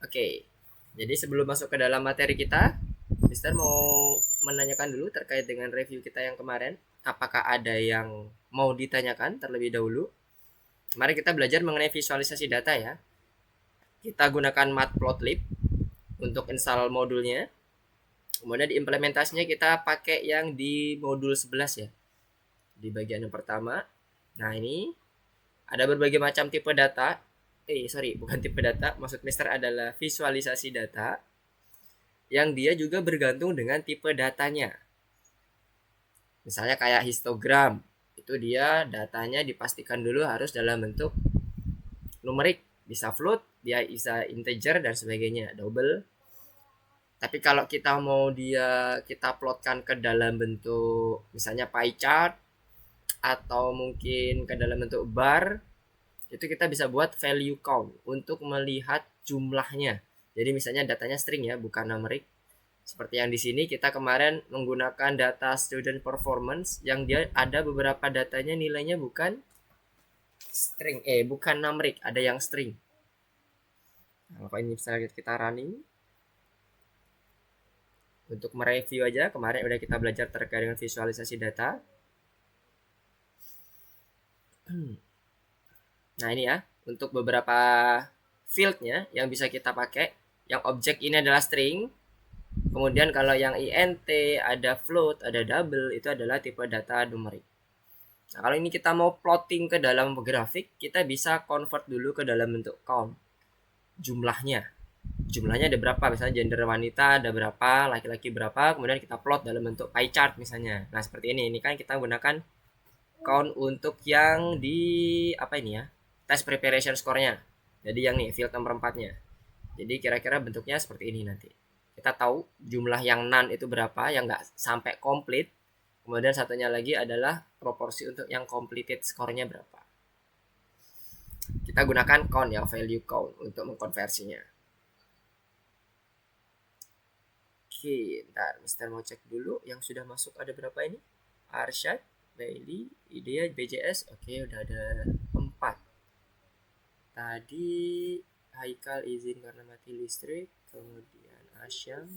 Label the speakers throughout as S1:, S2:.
S1: Oke, jadi sebelum masuk ke dalam materi kita, Mister mau menanyakan dulu terkait dengan review kita yang kemarin. Apakah ada yang mau ditanyakan terlebih dahulu? Mari kita belajar mengenai visualisasi data ya. Kita gunakan Matplotlib untuk install modulnya. Kemudian di implementasinya kita pakai yang di modul 11 ya. Di bagian yang pertama. Nah, ini ada berbagai macam tipe data. Bukan tipe data. Maksud Mister adalah visualisasi data yang dia juga bergantung dengan tipe datanya. Misalnya kayak histogram, itu dia datanya dipastikan dulu harus dalam bentuk numerik, bisa float, dia bisa integer dan sebagainya, double. Tapi kalau kita mau kita plotkan ke dalam bentuk misalnya pie chart atau mungkin ke dalam bentuk bar, itu kita bisa buat value count untuk melihat jumlahnya. Jadi misalnya datanya string ya, bukan numerik. Seperti yang di sini kita kemarin menggunakan data student performance yang dia ada beberapa datanya nilainya bukan bukan numerik, ada yang string. Nah, kalau ini misalnya kita running untuk mereview aja, kemarin udah kita belajar terkait dengan visualisasi data. Nah, ini ya, untuk beberapa fieldnya yang bisa kita pakai. Yang objek ini adalah string. Kemudian kalau yang int, ada float, ada double, itu adalah tipe data numerik. Nah, kalau ini kita mau plotting ke dalam grafik, kita bisa convert dulu ke dalam bentuk count. Jumlahnya ada berapa, misalnya gender wanita ada berapa, laki-laki berapa, kemudian kita plot dalam bentuk pie chart misalnya. Nah, seperti ini kan kita gunakan count untuk yang di apa ini ya, test preparation score-nya. Jadi yang nih field nomor 4-nya. Jadi kira-kira bentuknya seperti ini nanti. Kita tahu jumlah yang none itu berapa, yang nggak sampai komplit. Kemudian satunya lagi adalah proporsi untuk yang completed score-nya berapa. Kita gunakan count ya, value count untuk mengkonversinya. Oke, ntar Mister mau cek dulu yang sudah masuk ada berapa ini. Arsyad, Bailey, Idea, BJS. Oke, udah ada 4. Tadi Haikal izin karena mati listrik. Kemudian Asyam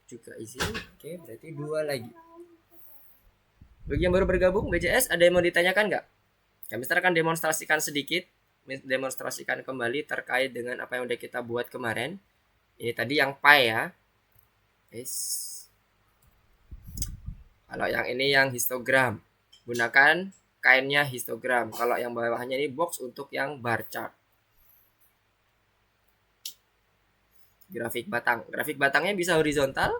S1: juga izin. Oke, berarti 2 lagi. Bagi yang baru bergabung, BJS ada yang mau ditanyakan nggak? Ya, Mister akan demonstrasikan sedikit, demonstrasikan kembali terkait dengan apa yang udah kita buat kemarin. Ini tadi yang pi ya. Yes. Kalau yang ini yang histogram, gunakan kainnya histogram. Kalau yang bawahnya ini box untuk yang bar chart. Grafik batang. Grafik batangnya bisa horizontal,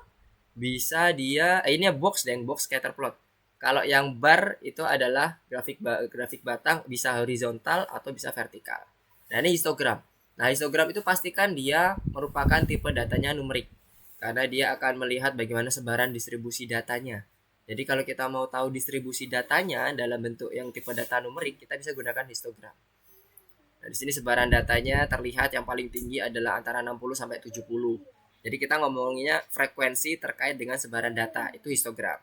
S1: bisa ini box dan box scatter plot. Kalau yang bar itu adalah grafik batang, bisa horizontal atau bisa vertikal. Nah, ini histogram. Nah, histogram itu pastikan dia merupakan tipe datanya numerik. Karena dia akan melihat bagaimana sebaran distribusi datanya. Jadi kalau kita mau tahu distribusi datanya dalam bentuk yang tipe data numerik, kita bisa gunakan histogram. Nah, di sini sebaran datanya terlihat yang paling tinggi adalah antara 60 sampai 70. Jadi kita ngomonginnya frekuensi terkait dengan sebaran data, itu histogram.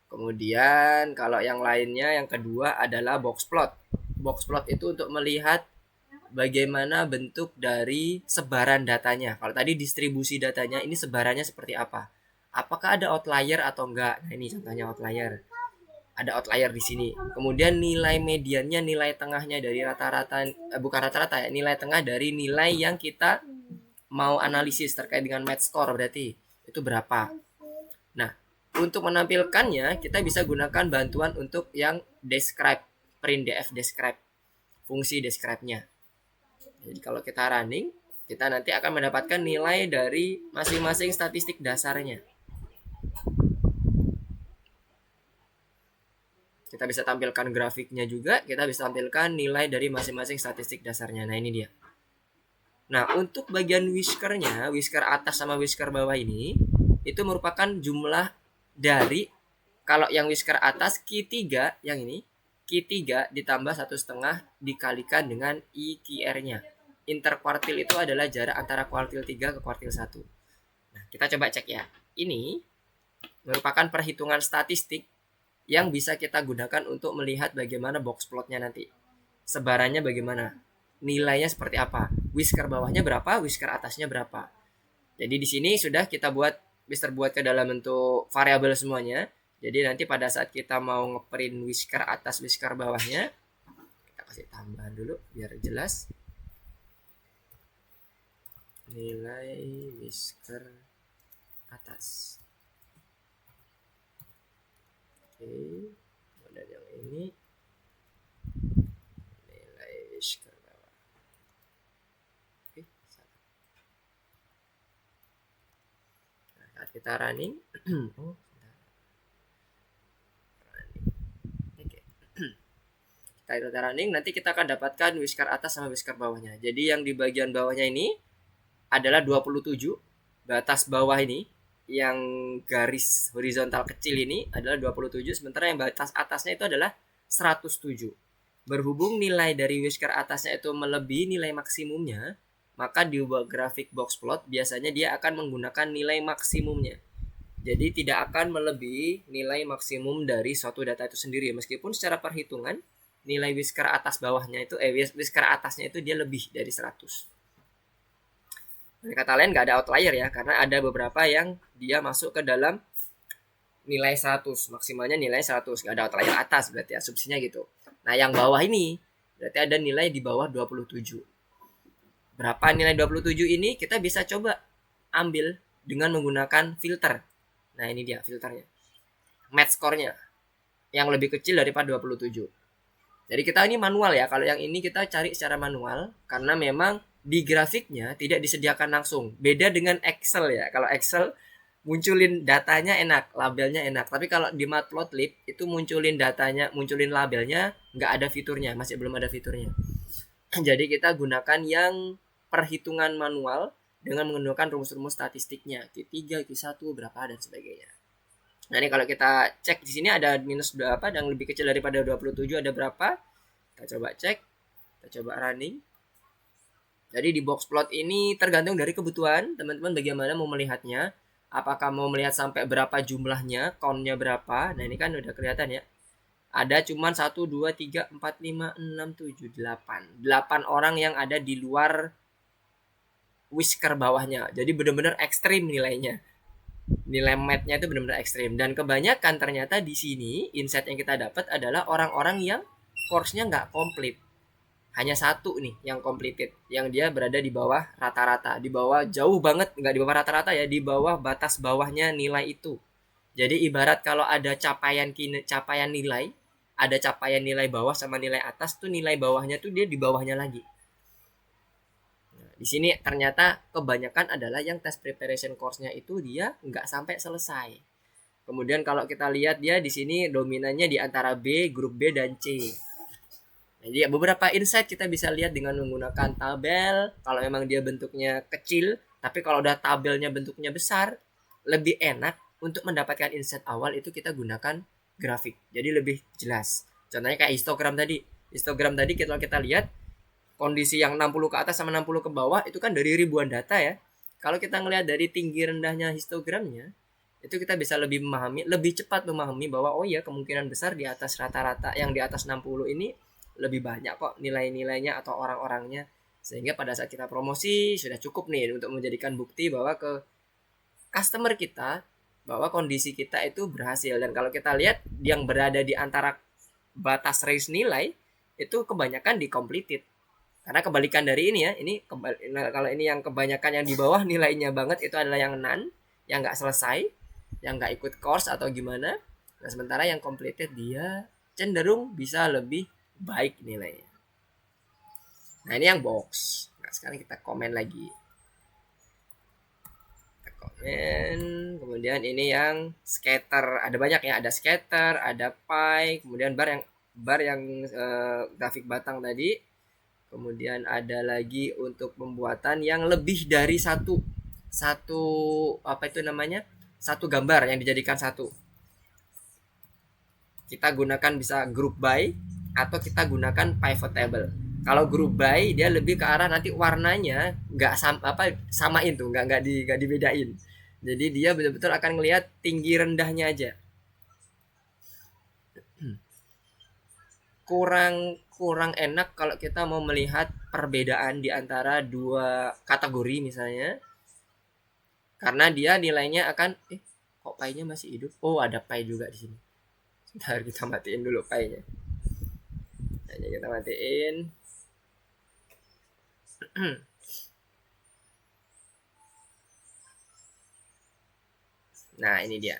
S1: Kemudian kalau yang lainnya, yang kedua adalah box plot. Box plot itu untuk melihat bagaimana bentuk dari sebaran datanya. Kalau tadi distribusi datanya, ini sebarannya seperti apa? Apakah ada outlier atau enggak? Nah, ini contohnya outlier. Ada outlier di sini. Kemudian nilai mediannya, nilai tengahnya dari rata-rata, bukan rata-rata ya, nilai tengah dari nilai yang kita mau analisis terkait dengan match score berarti itu berapa. Nah, untuk menampilkannya kita bisa gunakan bantuan untuk yang describe, print df describe, fungsi describe-nya. Jadi kalau kita running, kita nanti akan mendapatkan nilai dari masing-masing statistik dasarnya. Kita bisa tampilkan grafiknya juga, kita bisa tampilkan nilai dari masing-masing statistik dasarnya. Nah, ini dia. Nah, untuk bagian whiskernya, whisker atas sama whisker bawah ini, itu merupakan jumlah dari, kalau yang whisker atas Q3, yang ini, Q3 ditambah 1,5 dikalikan dengan IQR-nya. Interkuartil itu adalah jarak antara kuartil 3 ke kuartil 1. Nah, kita coba cek ya. Ini merupakan perhitungan statistik yang bisa kita gunakan untuk melihat bagaimana box plotnya nanti. Sebarannya bagaimana, nilainya seperti apa. whisker bawahnya berapa, whisker atasnya berapa. Jadi di sini sudah kita buat Mister buat ke dalam bentuk variabel semuanya. Jadi nanti pada saat kita mau ngeprint whisker atas whisker bawahnya, kita kasih tambahan dulu biar jelas. Nilai whisker atas. Oke, kemudian yang ini nilai whisker bawah. Oke, salah. Nah, saat kita running, oh, kita running, nanti kita akan dapatkan whisker atas sama whisker bawahnya. Jadi yang di bagian bawahnya ini adalah 27, batas bawah ini yang garis horizontal kecil ini adalah 27, sementara yang batas atasnya itu adalah 107. Berhubung nilai dari whisker atasnya itu melebihi nilai maksimumnya, maka di grafik box plot biasanya dia akan menggunakan nilai maksimumnya. Jadi tidak akan melebihi nilai maksimum dari suatu data itu sendiri, meskipun secara perhitungan nilai whisker atas bawahnya itu whisker atasnya itu dia lebih dari 100. Dengan kata lain nggak ada outlier ya, karena ada beberapa yang dia masuk ke dalam nilai 100, maksimalnya nilai 100, nggak ada outlier atas berarti asumsinya gitu. Nah yang bawah ini berarti ada nilai di bawah 27. Berapa nilai 27 ini kita bisa coba ambil dengan menggunakan filter. Nah ini dia filternya, match score-nya yang lebih kecil daripada 27. Jadi kita ini manual ya, kalau yang ini kita cari secara manual karena memang di grafiknya tidak disediakan langsung. Beda dengan Excel ya, kalau Excel munculin datanya enak, labelnya enak. Tapi kalau di Matplotlib itu munculin datanya, munculin labelnya nggak ada fiturnya, masih belum ada fiturnya. Jadi kita gunakan yang perhitungan manual dengan menggunakan rumus-rumus statistiknya, Q3, Q1, berapa dan sebagainya. Nah ini kalau kita cek di sini ada minus berapa dan lebih kecil daripada 27 ada berapa? Kita coba cek, kita coba running. Jadi di box plot ini tergantung dari kebutuhan teman-teman bagaimana mau melihatnya. Apakah mau melihat sampai berapa jumlahnya, count-nya berapa? Nah ini kan udah kelihatan ya. Ada cuman 1, 2, 3, 4, 5, 6, 7, 8. 8 orang yang ada di luar whisker bawahnya. Jadi benar-benar ekstrim nilainya. Nilai match-nya itu benar-benar ekstrim, dan kebanyakan ternyata di sini insight yang kita dapat adalah orang-orang yang course-nya nggak komplit, hanya satu nih yang completed, yang dia berada di bawah rata-rata, di bawah jauh banget, nggak di bawah rata-rata ya, di bawah batas bawahnya nilai itu. Jadi ibarat kalau ada capaian nilai, ada capaian nilai bawah sama nilai atas tuh, nilai bawahnya tuh dia di bawahnya lagi. Di sini ternyata kebanyakan adalah yang test preparation course-nya itu dia nggak sampai selesai. Kemudian kalau kita lihat dia di sini dominannya di antara B, grup B dan C. Jadi beberapa insight kita bisa lihat dengan menggunakan tabel. Kalau memang dia bentuknya kecil, tapi kalau udah tabelnya bentuknya besar, lebih enak untuk mendapatkan insight awal itu kita gunakan grafik. Jadi lebih jelas. Contohnya kayak histogram tadi. Histogram tadi kalau kita lihat kondisi yang 60 ke atas sama 60 ke bawah itu kan dari ribuan data ya. Kalau kita ngelihat dari tinggi rendahnya histogramnya, itu kita bisa lebih memahami, lebih cepat memahami bahwa oh ya kemungkinan besar di atas rata-rata yang di atas 60 ini lebih banyak kok nilai-nilainya atau orang-orangnya. Sehingga pada saat kita promosi sudah cukup nih untuk menjadikan bukti bahwa ke customer kita bahwa kondisi kita itu berhasil. Dan kalau kita lihat yang berada di antara batas range nilai itu kebanyakan di completed. Karena kebalikan dari ini ya, ini kalau ini yang kebanyakan yang di bawah nilainya banget itu adalah yang none, yang nggak selesai, yang nggak ikut course atau gimana. Nah sementara yang completed dia cenderung bisa lebih baik nilainya. Nah ini yang box. Nah sekarang kita komen lagi. Kita komen. Kemudian ini yang scatter. Ada banyak ya, ada scatter, ada pie, kemudian bar yang grafik batang tadi. Kemudian ada lagi untuk pembuatan yang lebih dari satu apa itu namanya, satu gambar yang dijadikan satu. Kita gunakan bisa group by atau kita gunakan pivot table. Kalau group by dia lebih ke arah nanti warnanya nggak samain tuh, nggak dibedain. Jadi dia betul-betul akan ngelihat tinggi rendahnya aja. kurang enak kalau kita mau melihat perbedaan di antara dua kategori misalnya, karena dia nilainya akan kok pi-nya masih hidup. Oh, ada pi juga di sini. Sebentar, kita matiin dulu pi-nya. Nah, kita matiin. Nah, ini dia.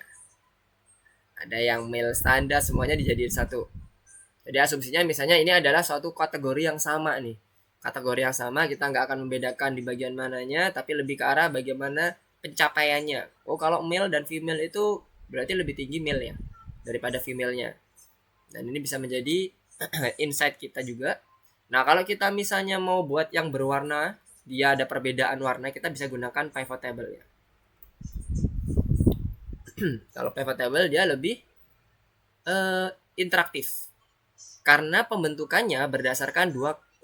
S1: Ada yang mil standar, semuanya dijadiin satu. Jadi asumsinya misalnya ini adalah suatu kategori yang sama nih. Kategori yang sama, kita nggak akan membedakan di bagian mananya, tapi lebih ke arah bagaimana pencapaiannya. Oh, kalau male dan female itu berarti lebih tinggi male ya daripada female-nya. Dan ini bisa menjadi insight kita juga. Nah, kalau kita misalnya mau buat yang berwarna, dia ada perbedaan warna, kita bisa gunakan pivot table ya. Kalau pivot table dia lebih interaktif. Karena pembentukannya berdasarkan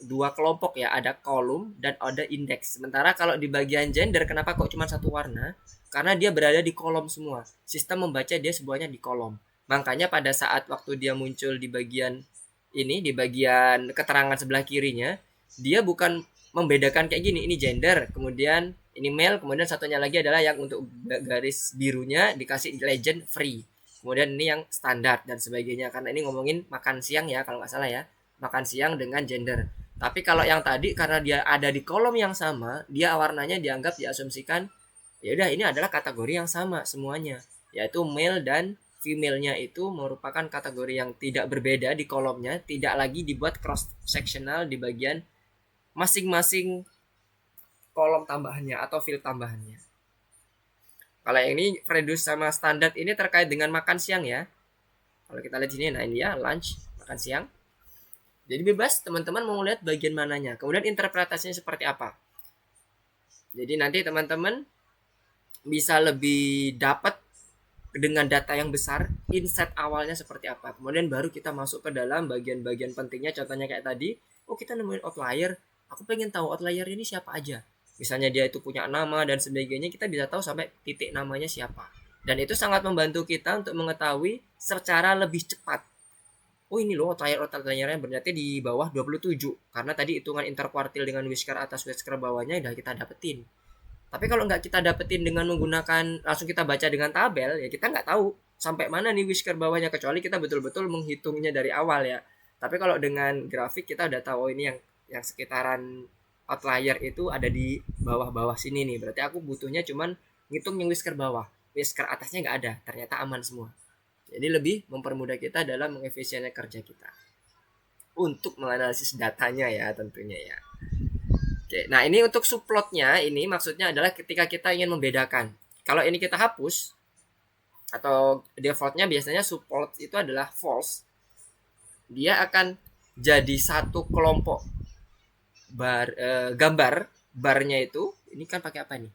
S1: dua kelompok ya, ada kolom dan ada indeks. Sementara kalau di bagian gender, kenapa kok cuma satu warna? Karena dia berada di kolom semua. Sistem membaca dia semuanya di kolom. Makanya pada saat waktu dia muncul di bagian ini, di bagian keterangan sebelah kirinya, dia bukan membedakan kayak gini, ini gender, kemudian ini male, kemudian satunya lagi adalah yang untuk garis birunya dikasih legend free. Kemudian ini yang standar dan sebagainya, karena ini ngomongin makan siang ya kalau nggak salah ya, makan siang dengan gender. Tapi kalau yang tadi karena dia ada di kolom yang sama, dia warnanya dianggap diasumsikan ya udah ini adalah kategori yang sama semuanya, yaitu male dan female-nya itu merupakan kategori yang tidak berbeda di kolomnya, tidak lagi dibuat cross sectional di bagian masing-masing kolom tambahannya atau field tambahannya. Kalau yang ini reduce sama standar ini terkait dengan makan siang ya. Kalau kita lihat sini, nah ini ya lunch, makan siang. Jadi bebas teman-teman mau lihat bagian mananya. Kemudian interpretasinya seperti apa. Jadi nanti teman-teman bisa lebih dapat dengan data yang besar, insight awalnya seperti apa. Kemudian baru kita masuk ke dalam bagian-bagian pentingnya. Contohnya kayak tadi, oh kita nemuin outlier. Aku pengen tahu outlier ini siapa aja. Misalnya dia itu punya nama dan sebagainya, kita bisa tahu sampai titik namanya siapa. Dan itu sangat membantu kita untuk mengetahui secara lebih cepat. Oh ini loh outlier-outliernya berarti di bawah 27. Karena tadi hitungan interkuartil dengan whisker atas whisker bawahnya udah kita dapetin. Tapi kalau nggak kita dapetin dengan menggunakan langsung kita baca dengan tabel, ya kita nggak tahu sampai mana nih whisker bawahnya, kecuali kita betul-betul menghitungnya dari awal ya. Tapi kalau dengan grafik kita udah tahu, oh ini yang sekitaran outlier itu ada di bawah-bawah sini nih. Berarti aku butuhnya cuman ngitung yang whisker bawah. Whisker atasnya nggak ada, ternyata aman semua. Jadi lebih mempermudah kita dalam mengefisienkan kerja kita. Untuk menganalisis datanya ya tentunya ya. Oke, nah ini untuk subplotnya, ini maksudnya adalah ketika kita ingin membedakan. Kalau ini kita hapus, atau defaultnya biasanya subplot itu adalah false. Dia akan jadi satu kelompok gambar barnya itu, ini kan pakai apa nih?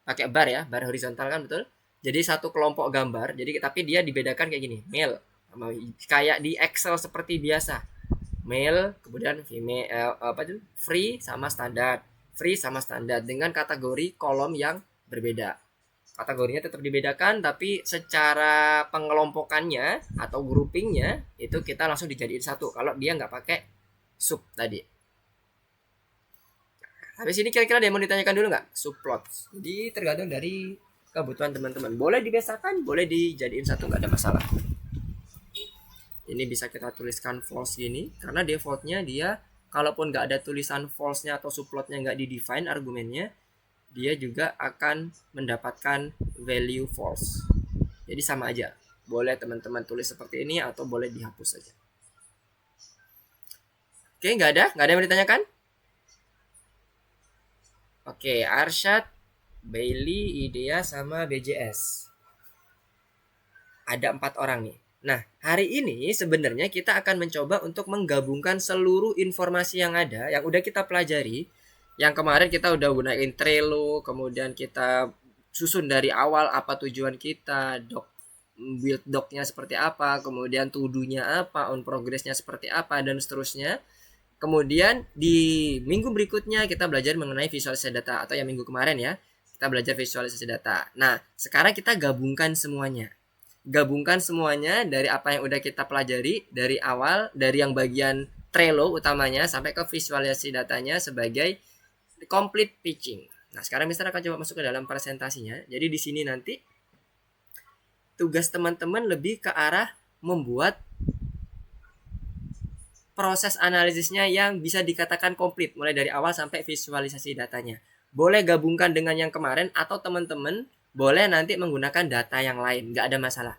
S1: Pakai bar ya, bar horizontal kan betul. Jadi satu kelompok gambar, jadi tapi dia dibedakan kayak gini, male, kayak di Excel seperti biasa, male, kemudian female, free sama standar, free sama standar dengan kategori kolom yang berbeda. Kategorinya tetap dibedakan, tapi secara pengelompokannya atau groupingnya itu kita langsung dijadiin satu. Kalau dia nggak pakai sub tadi. Habis ini kira-kira ada yang mau ditanyakan dulu nggak? Subplot. Jadi tergantung dari kebutuhan teman-teman. Boleh dibiasakan, boleh dijadiin satu, nggak ada masalah. Ini bisa kita tuliskan false gini, karena defaultnya dia kalaupun nggak ada tulisan false-nya atau subplotnya nggak di-define argumennya, dia juga akan mendapatkan value false. Jadi sama aja. Boleh teman-teman tulis seperti ini atau boleh dihapus saja. Oke, nggak ada yang mau ditanyakan? Oke, Arsyad, Bailey, Idea, sama BJS. Ada 4 orang nih. Nah, hari ini sebenarnya kita akan mencoba untuk menggabungkan seluruh informasi yang ada, yang udah kita pelajari. Yang kemarin kita udah gunain Trello, kemudian kita susun dari awal apa tujuan kita, build doc-nya seperti apa, kemudian to-do-nya apa, on progress-nya seperti apa, dan seterusnya. Kemudian di minggu berikutnya kita belajar mengenai visualisasi data, atau yang minggu kemarin ya, kita belajar visualisasi data. Nah, sekarang kita gabungkan semuanya. gabungkan semuanya dari apa yang udah kita pelajari dari awal, dari yang bagian Trello utamanya sampai ke visualisasi datanya sebagai complete pitching. Nah, sekarang Mister akan coba masuk ke dalam presentasinya. Jadi di sini nanti tugas teman-teman lebih ke arah membuat proses analisisnya yang bisa dikatakan komplit mulai dari awal sampai visualisasi datanya. Boleh gabungkan dengan yang kemarin atau teman-teman boleh nanti menggunakan data yang lain, nggak ada masalah.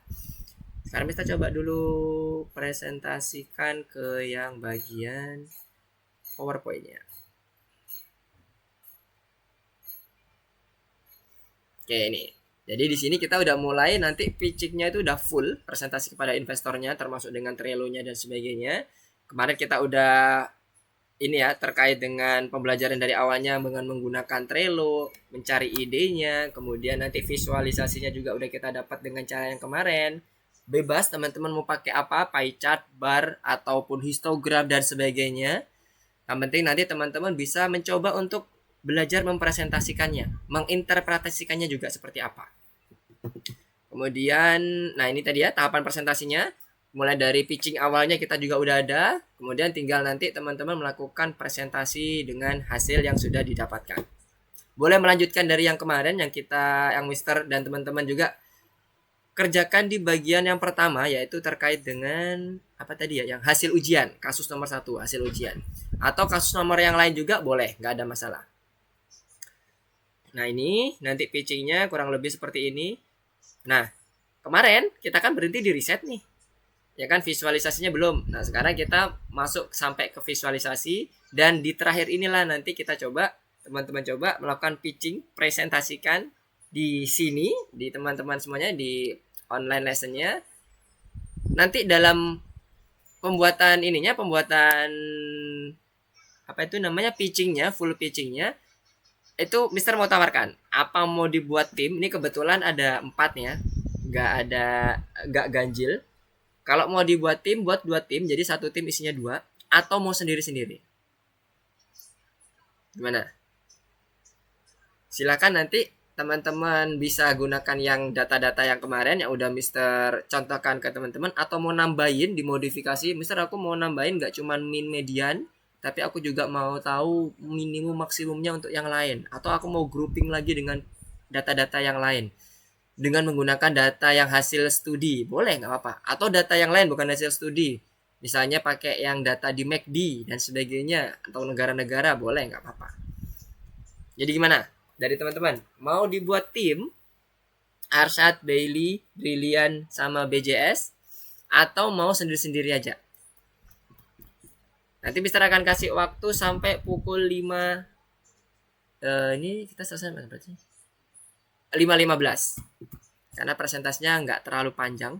S1: Sekarang kita coba dulu presentasikan ke yang bagian PowerPoint-nya. Oke, ini. Jadi di sini kita udah mulai nanti pitching-nya itu udah full presentasi kepada investornya termasuk dengan Trello-nya dan sebagainya. Kemarin kita udah ini ya terkait dengan pembelajaran dari awalnya dengan menggunakan Trello, mencari idenya, kemudian nanti visualisasinya juga udah kita dapat dengan cara yang kemarin. Bebas teman-teman mau pakai apa, pie chart, bar ataupun histogram dan sebagainya. Yang penting nanti teman-teman bisa mencoba untuk belajar mempresentasikannya, menginterpretasikannya juga seperti apa. Kemudian, nah ini tadi ya tahapan presentasinya. Mulai dari pitching awalnya kita juga udah ada. Kemudian tinggal nanti teman-teman melakukan presentasi dengan hasil yang sudah didapatkan. Boleh melanjutkan dari yang kemarin yang Mister dan teman-teman juga kerjakan di bagian yang pertama, yaitu terkait dengan apa tadi ya, yang hasil ujian, kasus nomor 1 hasil ujian. Atau kasus nomor yang lain juga boleh, nggak ada masalah. Nah ini nanti pitchingnya kurang lebih seperti ini. Nah kemarin kita kan berhenti di riset nih, ya kan, visualisasinya belum. Nah sekarang kita masuk sampai ke visualisasi, dan di terakhir inilah nanti kita coba teman-teman coba melakukan pitching, presentasikan di sini, di teman-teman semuanya di online lessonnya. Nanti dalam pembuatan apa itu namanya, pitchingnya, full pitchingnya itu Mister mau tawarkan apa mau dibuat tim. Ini kebetulan ada 4 ya, nggak ganjil. Kalau mau dibuat tim, buat 2 tim, jadi 1 tim isinya 2, atau mau sendiri-sendiri. Gimana? Silakan nanti teman-teman bisa gunakan yang data-data yang kemarin yang udah Mister contohkan ke teman-teman, atau mau nambahin, dimodifikasi. Mister aku mau nambahin nggak cuma min median, tapi aku juga mau tahu minimum maksimumnya untuk yang lain, atau aku mau grouping lagi dengan data-data yang lain dengan menggunakan data yang hasil studi, boleh nggak apa-apa, atau data yang lain bukan hasil studi, misalnya pakai yang data di McD dan sebagainya, atau negara-negara, boleh nggak apa-apa. Jadi gimana dari teman-teman, mau dibuat tim Arsyad, Bailey, Brilian sama BJS, atau mau sendiri-sendiri aja? Nanti Mister akan kasih waktu sampai pukul 5. Ini kita selesai berarti 5.15. Karena presentasinya nggak terlalu panjang.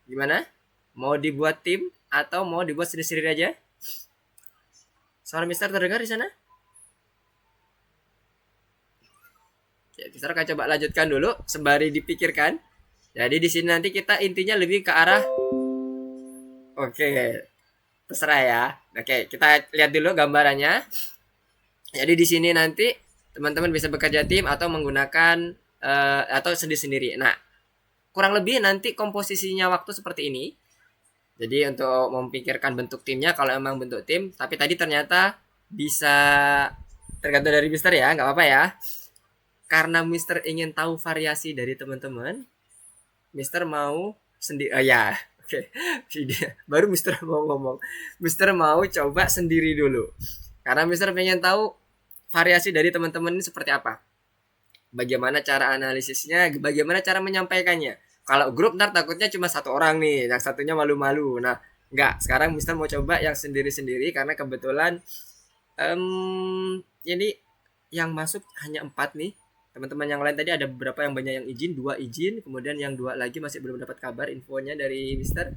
S1: Gimana? Mau dibuat tim atau mau dibuat sendiri-sendiri aja? Suara Mister terdengar di sana? Ya, Mister akan coba lanjutkan dulu sembari dipikirkan. Jadi di sini nanti kita intinya lebih ke arah, oke, terserah ya. Oke, kita lihat dulu gambarannya. Jadi di sini nanti teman-teman bisa bekerja tim atau menggunakan atau sendiri-sendiri. Nah, kurang lebih nanti komposisinya waktu seperti ini. Jadi untuk memikirkan bentuk timnya, kalau emang bentuk tim, tapi tadi ternyata bisa tergantung dari Mister ya, nggak apa-apa ya. Karena Mister ingin tahu variasi dari teman-teman, Mister mau sendiri. Ya, oke. Baru Mister mau ngomong. Mister mau coba sendiri dulu. Karena Mister pengen tahu variasi dari teman-teman ini seperti apa. Bagaimana cara analisisnya, bagaimana cara menyampaikannya. Kalau grup ntar takutnya cuma 1 orang nih, yang satunya malu-malu. Nah, enggak. Sekarang Mister mau coba yang sendiri-sendiri karena kebetulan jadi yang masuk hanya 4 nih. Teman-teman yang lain tadi ada beberapa yang banyak yang izin, 2 izin, kemudian yang 2 lagi masih belum dapat kabar infonya dari Mister.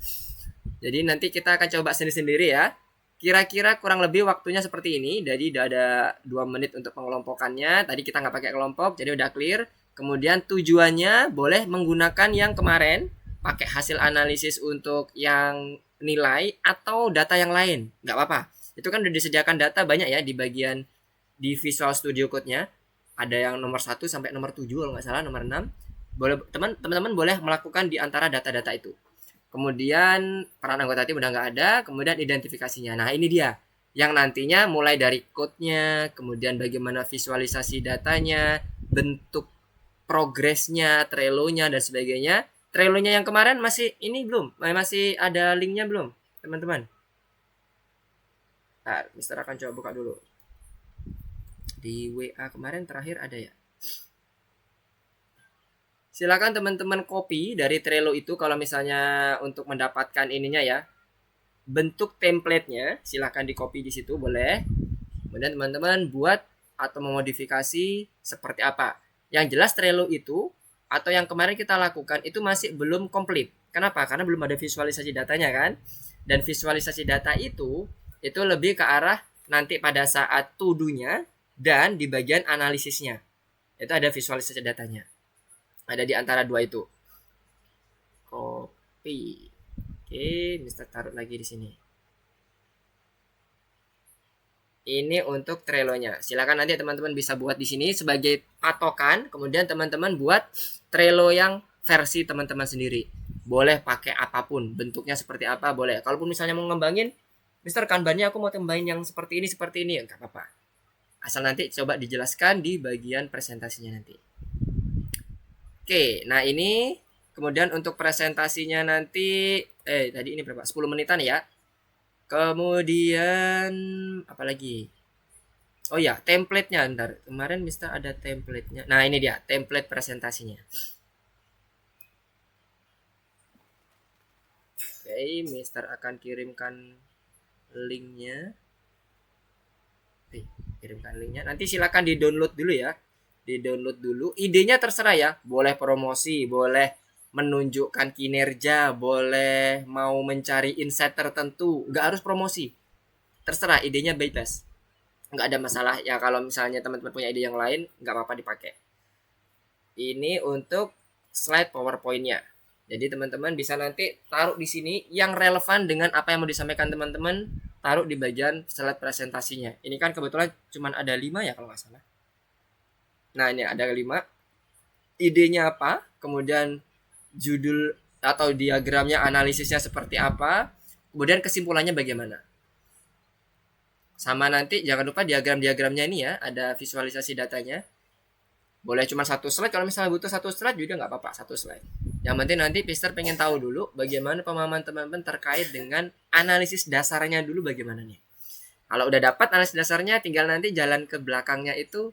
S1: Jadi nanti kita akan coba sendiri-sendiri ya. Kira-kira kurang lebih waktunya seperti ini. Jadi udah ada 2 menit untuk pengelompokannya. Tadi kita nggak pakai kelompok, jadi udah clear. Kemudian tujuannya boleh menggunakan yang kemarin, pakai hasil analisis untuk yang nilai atau data yang lain, nggak apa-apa. Itu kan udah disediakan data banyak ya di bagian di Visual Studio Code-nya. ada yang nomor 1 sampai nomor 7 kalau nggak salah, nomor 6. Teman-teman boleh melakukan di antara data-data itu. Kemudian peran anggota tim udah nggak ada, kemudian identifikasinya. Nah ini dia, yang nantinya mulai dari code-nya, kemudian bagaimana visualisasi datanya, bentuk progresnya, Trello-nya dan sebagainya. Trello-nya yang kemarin masih ini belum, masih ada linknya belum, teman-teman? Nah, Mister akan coba buka dulu. Di WA kemarin terakhir ada ya? Silakan teman-teman copy dari Trello itu kalau misalnya untuk mendapatkan ininya ya. Bentuk template-nya silakan di copy di situ boleh. Kemudian teman-teman buat atau memodifikasi seperti apa. Yang jelas Trello itu atau yang kemarin kita lakukan itu masih belum komplit. Kenapa? Karena belum ada visualisasi datanya kan. Dan visualisasi data itu lebih ke arah nanti pada saat to-do-nya dan di bagian analisisnya. Itu ada visualisasi datanya. Ada di antara dua itu. Copy. Oke, Mister taruh lagi di sini. Ini untuk Trello-nya. Silakan nanti teman-teman bisa buat di sini sebagai patokan. Kemudian teman-teman buat Trello yang versi teman-teman sendiri. Boleh pakai apapun, bentuknya seperti apa boleh. Kalaupun misalnya mau ngembangin, Mister Kanban-nya aku mau tambahin yang seperti ini, enggak apa-apa. Asal nanti coba dijelaskan di bagian presentasinya nanti. Oke, nah ini kemudian untuk presentasinya nanti tadi ini berapa? 10 menitan ya. Kemudian apa lagi? Oh ya, template-nya ntar. Kemarin Mister ada template-nya. Nah, ini dia, template presentasinya. Oke, Mister akan kirimkan linknya. Kirimkan linknya. Nanti silakan di-download dulu ya. Di-download dulu. Idenya terserah ya. Boleh promosi, boleh menunjukkan kinerja, boleh mau mencari insight tertentu, nggak harus promosi, terserah, idenya bebas, nggak ada masalah ya. Kalau misalnya teman-teman punya ide yang lain nggak apa-apa dipakai. Ini untuk slide PowerPoint-nya, jadi teman-teman bisa nanti taruh di sini yang relevan dengan apa yang mau disampaikan teman-teman, taruh di bagian slide presentasinya. Ini kan kebetulan cuma ada 5 ya kalau nggak salah. Nah ini ada 5, idenya apa, kemudian judul atau diagramnya, analisisnya seperti apa, kemudian kesimpulannya bagaimana. Sama nanti jangan lupa diagram-diagramnya ini ya, ada visualisasi datanya. Boleh cuma satu slide, kalau misalnya butuh satu slide juga nggak apa-apa, satu slide. Yang penting nanti Mister pengen tahu dulu bagaimana pemahaman teman-teman terkait dengan analisis dasarnya dulu bagaimana nih. Kalau udah dapat analisis dasarnya, tinggal nanti jalan ke belakangnya itu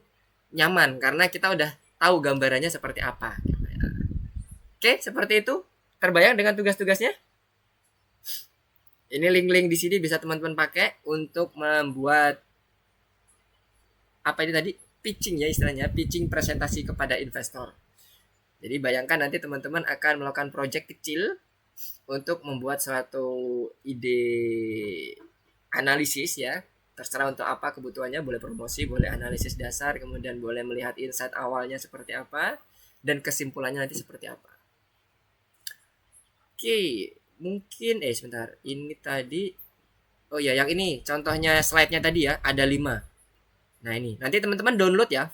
S1: nyaman karena kita udah tahu gambarannya seperti apa. Oke, seperti itu. Terbayang dengan tugas-tugasnya? Ini link-link di sini bisa teman-teman pakai untuk membuat apa ini tadi? Pitching ya istilahnya, pitching presentasi kepada investor. Jadi bayangkan nanti teman-teman akan melakukan project kecil untuk membuat suatu ide analisis ya. Terserah untuk apa kebutuhannya, boleh promosi, boleh analisis dasar, kemudian boleh melihat insight awalnya seperti apa dan kesimpulannya nanti seperti apa. Oke, mungkin sebentar. Ini tadi oh ya, yang ini contohnya slide-nya tadi ya, ada 5. Nah, ini. Nanti teman-teman download ya,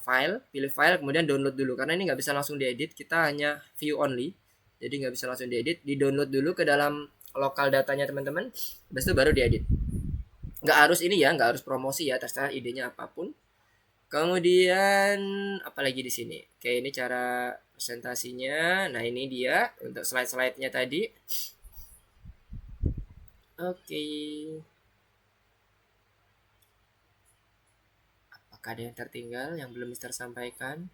S1: pilih file kemudian download dulu karena ini nggak bisa langsung diedit, kita hanya view only. Jadi nggak bisa langsung diedit, di-download dulu ke dalam lokal datanya teman-teman. Habis itu baru diedit. Nggak harus ini ya, nggak harus promosi ya, terserah idenya apapun. Kemudian apalagi di sini. Oke, ini cara presentasinya. Nah, ini dia untuk slide-slide-nya tadi. Oke. Apakah ada yang tertinggal yang belum Mister sampaikan?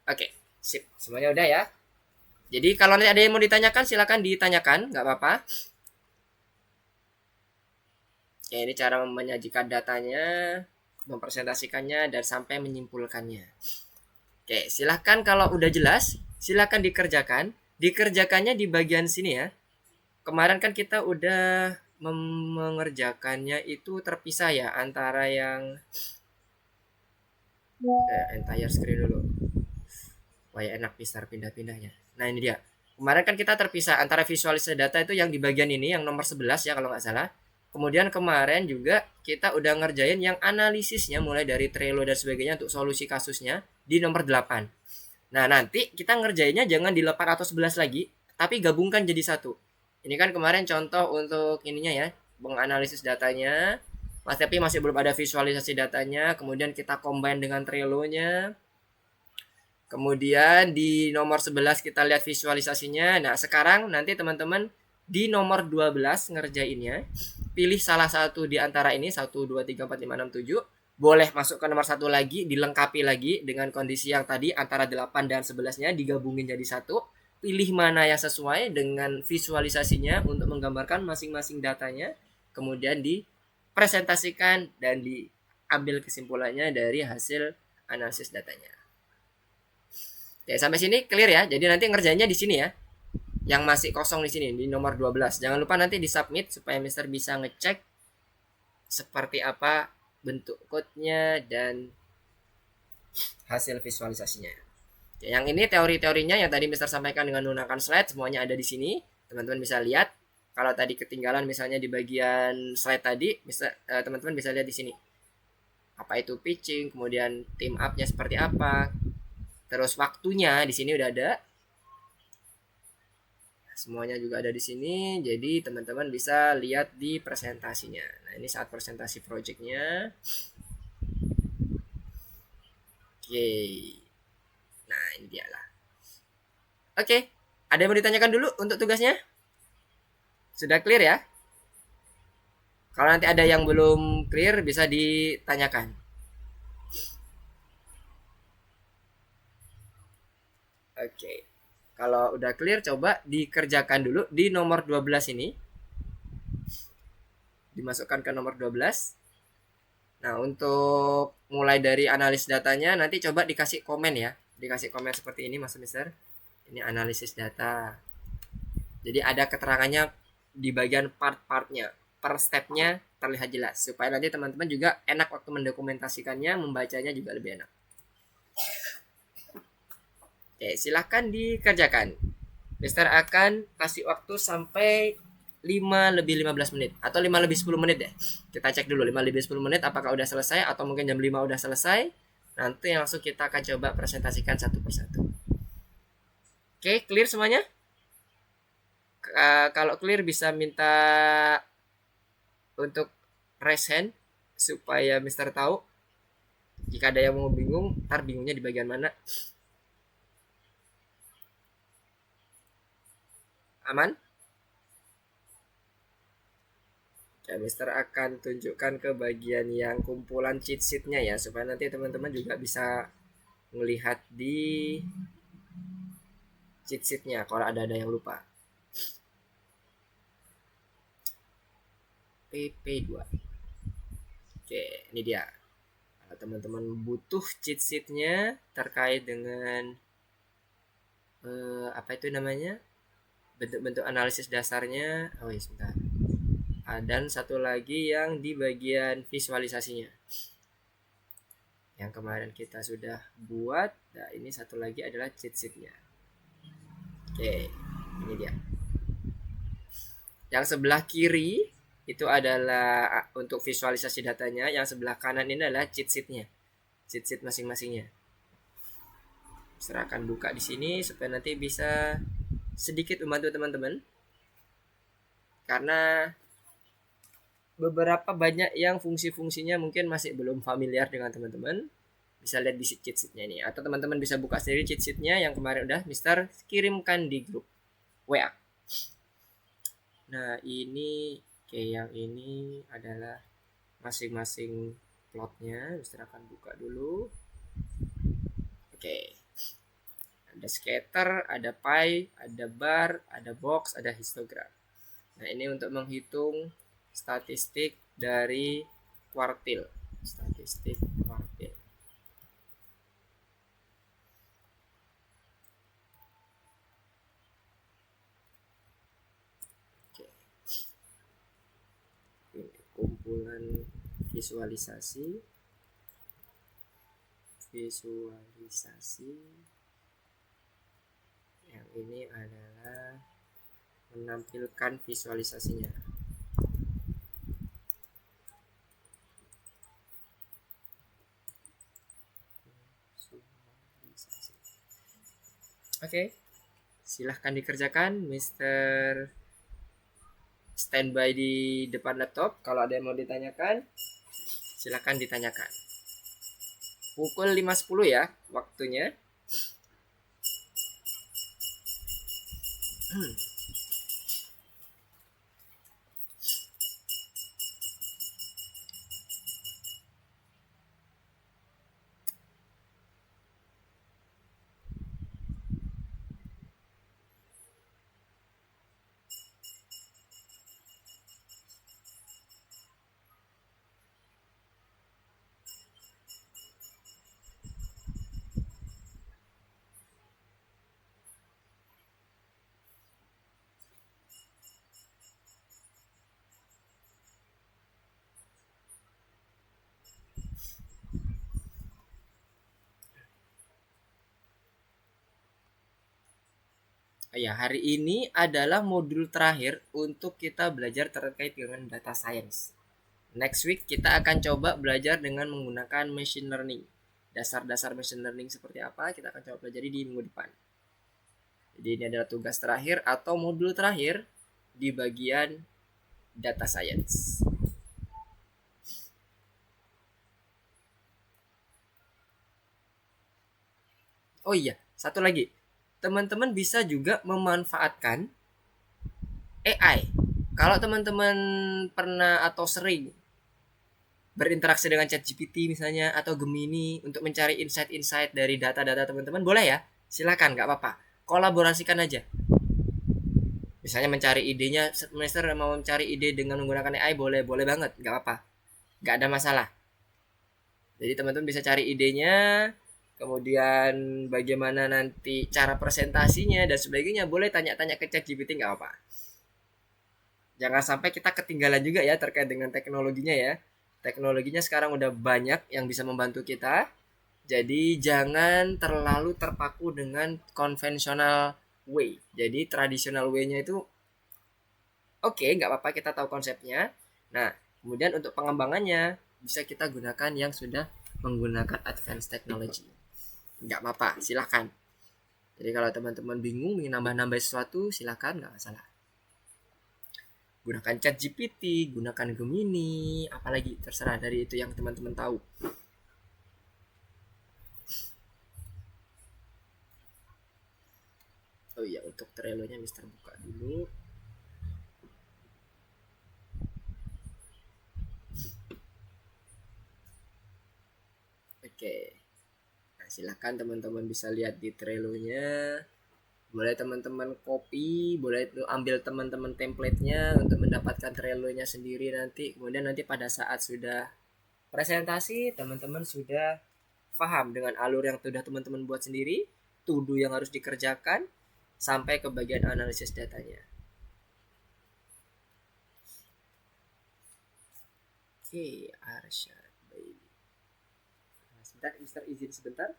S1: Oke, sip. Semuanya udah ya. Jadi kalau nanti ada yang mau ditanyakan silakan ditanyakan, nggak apa-apa. Ya, ini cara menyajikan datanya, mempresentasikannya dan sampai menyimpulkannya. Oke, silahkan kalau udah jelas, silahkan dikerjakan. Dikerjakannya di bagian sini ya. Kemarin kan kita udah mengerjakannya itu terpisah ya, antara yang entire screen dulu. Wah ya enak Mister pindah-pindahnya. Nah ini dia. Kemarin kan kita terpisah antara visualisasi data itu yang di bagian ini, yang nomor 11 ya kalau nggak salah. Kemudian kemarin juga kita udah ngerjain yang analisisnya mulai dari Trello dan sebagainya untuk solusi kasusnya di nomor 8. Nah, nanti kita ngerjainnya jangan di 8 atau 11 lagi, tapi gabungkan jadi satu. Ini kan kemarin contoh untuk ininya ya, menganalisis datanya. Tapi masih belum ada visualisasi datanya, kemudian kita combine dengan Trello-nya. Kemudian di nomor 11 kita lihat visualisasinya. Nah, sekarang nanti teman-teman di nomor 12 ngerjainnya. Pilih salah satu di antara ini, 1, 2, 3, 4, 5, 6, 7. Boleh masuk ke nomor 1 lagi, dilengkapi lagi dengan kondisi yang tadi antara 8 dan 11-nya digabungin jadi satu. Pilih mana yang sesuai dengan visualisasinya untuk menggambarkan masing-masing datanya. Kemudian dipresentasikan dan diambil kesimpulannya dari hasil analisis datanya. Oke, sampai sini clear ya. Jadi nanti ngerjainnya di sini ya. Yang masih kosong di sini di nomor 12. Jangan lupa nanti di submit supaya Mister bisa ngecek seperti apa bentuk code-nya dan hasil visualisasinya. Oke, yang ini teori-teorinya yang tadi Mister sampaikan dengan menggunakan slide semuanya ada di sini. Teman-teman bisa lihat. Kalau tadi ketinggalan misalnya di bagian slide tadi, teman-teman bisa lihat di sini. Apa itu pitching, kemudian team up-nya seperti apa, terus waktunya di sini udah ada. Semuanya juga ada di sini. Jadi teman-teman bisa lihat di presentasinya. Nah, ini saat presentasi projectnya. Oke. Nah, ini dia lah. Oke. Ada yang mau ditanyakan dulu untuk tugasnya? Sudah clear ya? Kalau nanti ada yang belum clear bisa ditanyakan. Oke. Kalau udah clear coba dikerjakan dulu di nomor 12 ini. Dimasukkan ke nomor 12. Nah, untuk mulai dari analis datanya nanti coba dikasih komen ya. Dikasih komen seperti ini Mas Mister. Ini analisis data. Jadi ada keterangannya di bagian part-partnya. Per stepnya terlihat jelas. Supaya nanti teman-teman juga enak waktu mendokumentasikannya, membacanya juga lebih enak. Oke, silahkan dikerjakan. Mister akan kasih waktu sampai 5 lebih 15 menit atau 5 lebih 10 menit deh. Kita cek dulu 5 lebih 10 menit apakah udah selesai atau mungkin jam 5 udah selesai. Nanti langsung kita akan coba presentasikan satu persatu. Oke, clear semuanya? Kalau clear bisa minta untuk raise hand supaya Mister tahu. Jika ada yang mau bingung, ntar bingungnya di bagian mana. Aman? Ya, Mister akan tunjukkan ke bagian yang kumpulan cheat sheet-nya ya, supaya nanti teman-teman juga bisa melihat di cheat sheet-nya kalau ada yang lupa. PP2. Oke, ini dia. Kalau teman-teman butuh cheat sheet-nya terkait dengan apa itu namanya? Bentuk-bentuk analisis dasarnya. Oh iya, sebentar. Dan satu lagi yang di bagian visualisasinya yang kemarin kita sudah buat. Nah, ini satu lagi adalah cheat sheet-nya. Oke, ini dia. Yang sebelah kiri itu adalah untuk visualisasi datanya, yang sebelah kanan ini adalah cheat sheet-nya. Cheat sheet masing-masingnya. Saya akan buka di sini supaya nanti bisa sedikit membantu teman-teman. Karena beberapa banyak yang fungsi-fungsinya mungkin masih belum familiar dengan teman-teman. Bisa lihat di cheat sheet-nya ini. Atau teman-teman bisa buka sendiri cheat sheet-nya yang kemarin udah Mister kirimkan di grup WA. Nah, ini kayak yang ini adalah masing-masing plotnya. Mister akan buka dulu. Oke. Ada scatter, ada pie, ada bar, ada box, ada histogram. Nah, ini untuk menghitung statistik dari kuartil. Statistik kuartil. Oke. Ini kumpulan visualisasi. Yang ini adalah menampilkan visualisasinya. Oke, silahkan dikerjakan, Mister. Standby di depan laptop. Kalau ada yang mau ditanyakan, silahkan ditanyakan. Pukul 5.10 ya waktunya. Ya, hari ini adalah modul terakhir untuk kita belajar terkait dengan data science. Next week kita akan coba belajar dengan menggunakan machine learning. Dasar-dasar machine learning seperti apa kita akan coba pelajari di minggu depan. Jadi ini adalah tugas terakhir atau modul terakhir di bagian data science. Oh iya, satu lagi. Teman-teman bisa juga memanfaatkan AI. Kalau teman-teman pernah atau sering berinteraksi dengan ChatGPT misalnya atau Gemini untuk mencari insight-insight dari data-data teman-teman, boleh ya? Silakan, nggak apa-apa. Kolaborasikan aja. Misalnya mencari idenya, semester mau mencari ide dengan menggunakan AI, boleh, boleh banget, nggak apa-apa, nggak ada masalah. Jadi teman-teman bisa cari idenya, kemudian bagaimana nanti cara presentasinya dan sebagainya, boleh tanya-tanya ke ChatGPT, nggak apa-apa. Jangan sampai kita ketinggalan juga ya terkait dengan teknologinya ya. Teknologinya sekarang udah banyak yang bisa membantu kita. Jadi jangan terlalu terpaku dengan konvensional way. Jadi traditional way-nya itu oke, nggak apa-apa kita tahu konsepnya. Nah, kemudian untuk pengembangannya bisa kita gunakan yang sudah menggunakan advanced technology. Nggak apa-apa, silahkan. Jadi kalau teman-teman bingung ingin nambah-nambah sesuatu, silahkan, nggak masalah. Gunakan ChatGPT, gunakan Gemini, apalagi terserah dari itu yang teman-teman tahu. Oh iya, untuk Trello-nya Mister buka dulu. Oke. Nah, silahkan teman-teman bisa lihat di Trello-nya. Boleh teman-teman copy, boleh ambil teman-teman template-nya untuk mendapatkan Trello-nya sendiri nanti. Kemudian nanti pada saat sudah presentasi, teman-teman sudah paham dengan alur yang sudah teman-teman buat sendiri, to do yang harus dikerjakan, sampai ke bagian analisis datanya. Oke, Arsyad. Baik. Sebentar, Mister izin sebentar.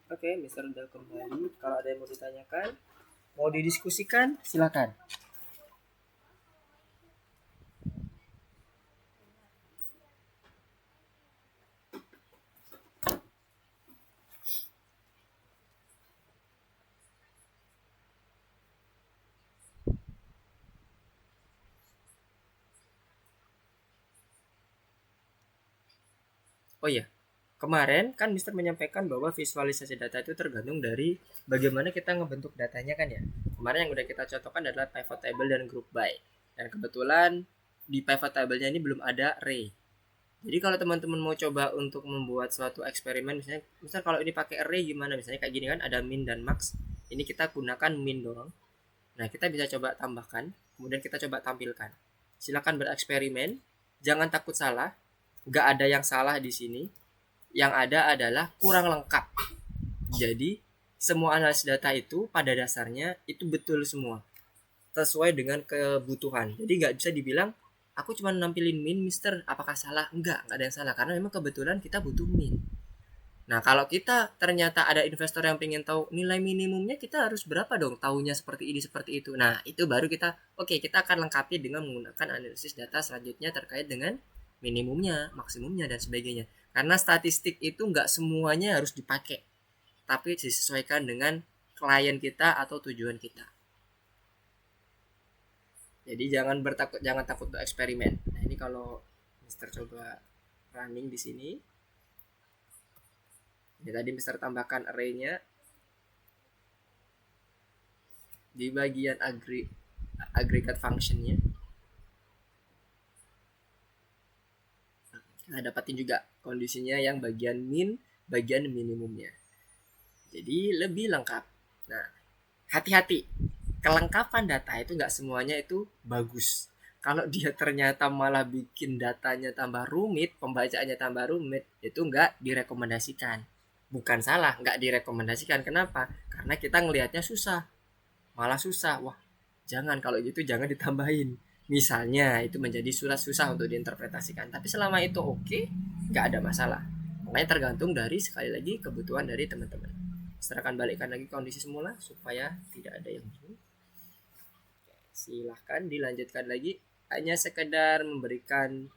S1: Oke, Mister udah kembali. Kalau ada yang mau ditanyakan, mau didiskusikan, silakan. Oh iya, kemarin kan Mister menyampaikan bahwa visualisasi data itu tergantung dari bagaimana kita ngebentuk datanya kan ya. Kemarin yang udah kita contohkan adalah pivot table dan group by. Dan kebetulan di pivot table-nya ini belum ada array. Jadi kalau teman-teman mau coba untuk membuat suatu eksperimen, misalnya misal kalau ini pakai array gimana, misalnya kayak gini kan ada min dan max, ini kita gunakan min doang. Nah, kita bisa coba tambahkan, kemudian kita coba tampilkan. Silakan bereksperimen, jangan takut salah, nggak ada yang salah di sini. Yang ada adalah kurang lengkap. Jadi, semua analisis data itu pada dasarnya itu betul semua, sesuai dengan kebutuhan. Jadi nggak bisa dibilang aku cuma nampilin min, mister, apakah salah? Nggak ada yang salah, karena memang kebetulan kita butuh min. Nah, kalau kita ternyata ada investor yang pengen tahu nilai minimumnya, kita harus berapa dong tahunya seperti ini, seperti itu. Nah, itu baru kita, oke, kita akan lengkapi dengan menggunakan analisis data selanjutnya terkait dengan minimumnya, maksimumnya, dan sebagainya. Karena statistik itu nggak semuanya harus dipakai, tapi disesuaikan dengan klien kita atau tujuan kita. Jadi jangan takut untuk eksperimen. Nah, ini kalau Mister coba running di sini. Ini tadi Mister tambahkan array-nya di bagian aggregate function-nya. Nah, dapatin juga kondisinya yang bagian min, bagian minimumnya. Jadi lebih lengkap. Nah, hati-hati. Kelengkapan data itu nggak semuanya itu bagus. Kalau dia ternyata malah bikin datanya tambah rumit, pembacaannya tambah rumit, itu nggak direkomendasikan. Bukan salah, nggak direkomendasikan. Kenapa? Karena kita ngelihatnya susah, malah susah. Wah, jangan, kalau gitu jangan ditambahin. Misalnya itu menjadi susah untuk diinterpretasikan. Tapi selama itu oke, nggak ada masalah. Makanya tergantung dari, sekali lagi, kebutuhan dari teman-teman. Serahkan balikkan lagi kondisi semula supaya tidak ada yang bingung. Silahkan dilanjutkan lagi. Hanya sekedar memberikan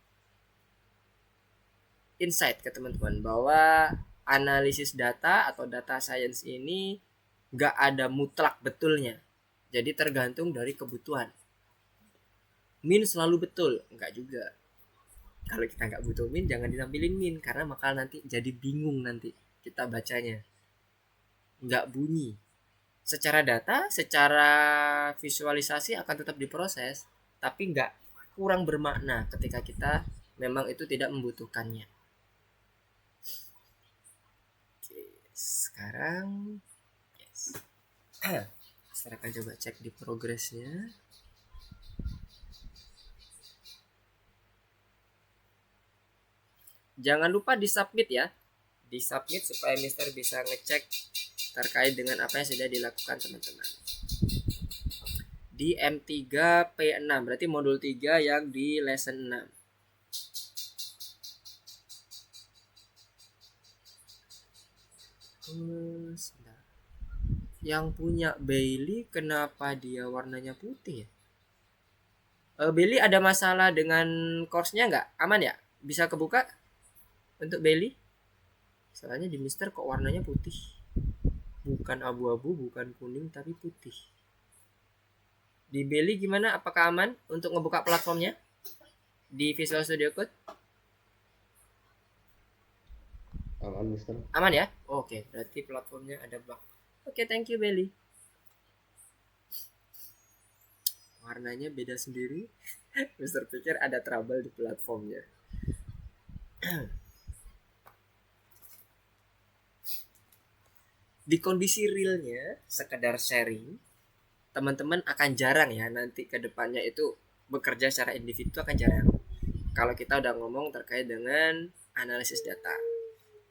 S1: insight ke teman-teman bahwa analisis data atau data science ini nggak ada mutlak betulnya. Jadi tergantung dari kebutuhan. Min selalu betul, nggak juga. Kalau kita nggak butuh min, jangan ditampilin min, karena bakal nanti jadi bingung nanti kita bacanya, nggak bunyi. Secara data, secara visualisasi akan tetap diproses, tapi nggak, kurang bermakna ketika kita memang itu tidak membutuhkannya. Oke, sekarang yes. Saya akan coba cek di progresnya. Jangan lupa disubmit ya, disubmit supaya Mister bisa ngecek terkait dengan apa yang sudah dilakukan teman-teman. Di M3P6, berarti modul 3 yang di lesson 6. Yang punya Bailey, kenapa dia warnanya putih ya? Bailey ada masalah dengan course-nya nggak? Aman ya? Bisa kebuka untuk Bailey? Soalnya di Mister kok warnanya putih. Bukan abu-abu, bukan kuning, tapi putih. Di Bailey gimana? Apakah aman untuk ngebuka platformnya di Visual Studio Code?
S2: Aman, Mister.
S1: Aman ya? Oke, berarti platformnya ada bug. Oke, thank you Bailey. Warnanya beda sendiri. Mister pikir ada trouble di platformnya. Di kondisi realnya, sekedar sharing, teman-teman akan jarang ya nanti ke depannya itu bekerja secara individu, akan jarang kalau kita udah ngomong terkait dengan analisis data.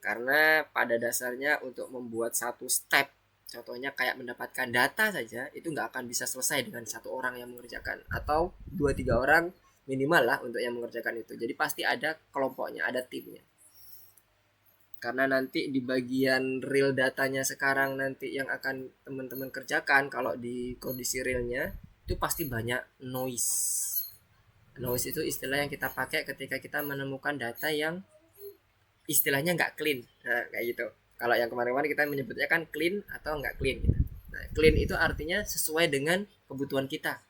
S1: Karena pada dasarnya untuk membuat satu step, contohnya kayak mendapatkan data saja, itu nggak akan bisa selesai dengan satu orang yang mengerjakan, atau 2-3 orang minimal lah untuk yang mengerjakan itu. Jadi pasti ada kelompoknya, ada timnya. Karena nanti di bagian real datanya sekarang nanti yang akan teman-teman kerjakan, kalau di kondisi realnya itu pasti banyak noise. Noise itu istilah yang kita pakai ketika kita menemukan data yang istilahnya nggak clean. Nah, kayak gitu. Kalau yang kemarin-kemarin kita menyebutnya kan clean atau nggak clean gitu. Nah, clean itu artinya sesuai dengan kebutuhan kita.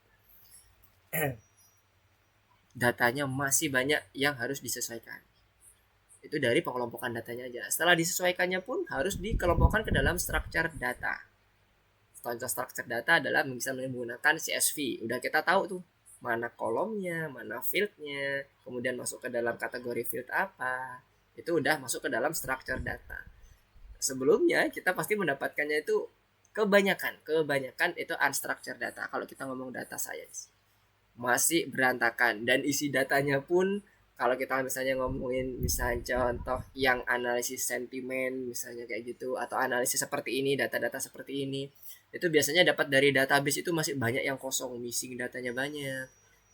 S1: Datanya masih banyak yang harus disesuaikan. Itu dari pengelompokan datanya aja. Setelah disesuaikannya pun harus dikelompokkan ke dalam structure data. Contoh structure data adalah bisa menggunakan CSV. Udah kita tahu tuh mana kolomnya, mana fieldnya, kemudian masuk ke dalam kategori field apa, itu udah masuk ke dalam structure data. Sebelumnya kita pasti mendapatkannya itu kebanyakan itu unstructured data kalau kita ngomong data science. Masih berantakan dan isi datanya pun kalau kita misalnya ngomongin misalnya contoh yang analisis sentimen misalnya kayak gitu atau analisis seperti ini, data-data seperti ini, itu biasanya dapat dari database itu masih banyak yang kosong, missing datanya banyak.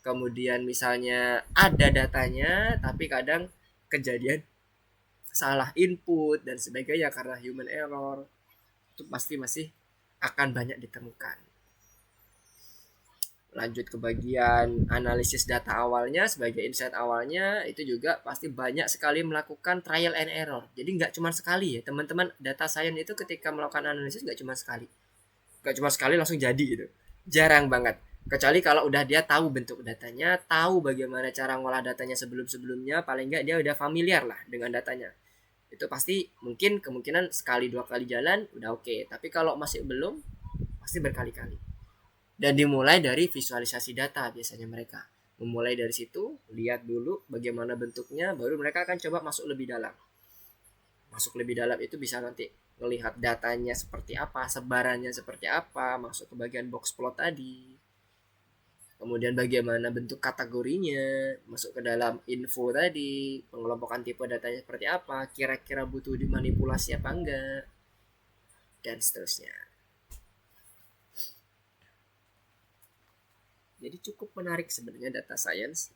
S1: Kemudian misalnya ada datanya tapi kadang kejadian salah input dan sebagainya karena human error, itu pasti masih akan banyak ditemukan. Lanjut ke bagian analisis data awalnya sebagai insight awalnya, itu juga pasti banyak sekali melakukan trial and error. Jadi nggak cuma sekali ya teman-teman, data science itu ketika melakukan analisis nggak cuma sekali, nggak cuma sekali langsung jadi gitu, jarang banget. Kecuali kalau udah dia tahu bentuk datanya, tahu bagaimana cara ngolah datanya sebelum-sebelumnya, paling nggak dia udah familiar lah dengan datanya, itu pasti mungkin kemungkinan sekali dua kali jalan udah oke. Tapi kalau masih belum, pasti berkali-kali. Dan dimulai dari visualisasi data biasanya mereka. Memulai dari situ, lihat dulu bagaimana bentuknya, baru mereka akan coba masuk lebih dalam. Masuk lebih dalam itu bisa nanti melihat datanya seperti apa, sebarannya seperti apa, masuk ke bagian box plot tadi. Kemudian bagaimana bentuk kategorinya, masuk ke dalam info tadi, pengelompokan tipe datanya seperti apa, kira-kira butuh dimanipulasi apa enggak, dan seterusnya. Jadi cukup menarik sebenarnya data science.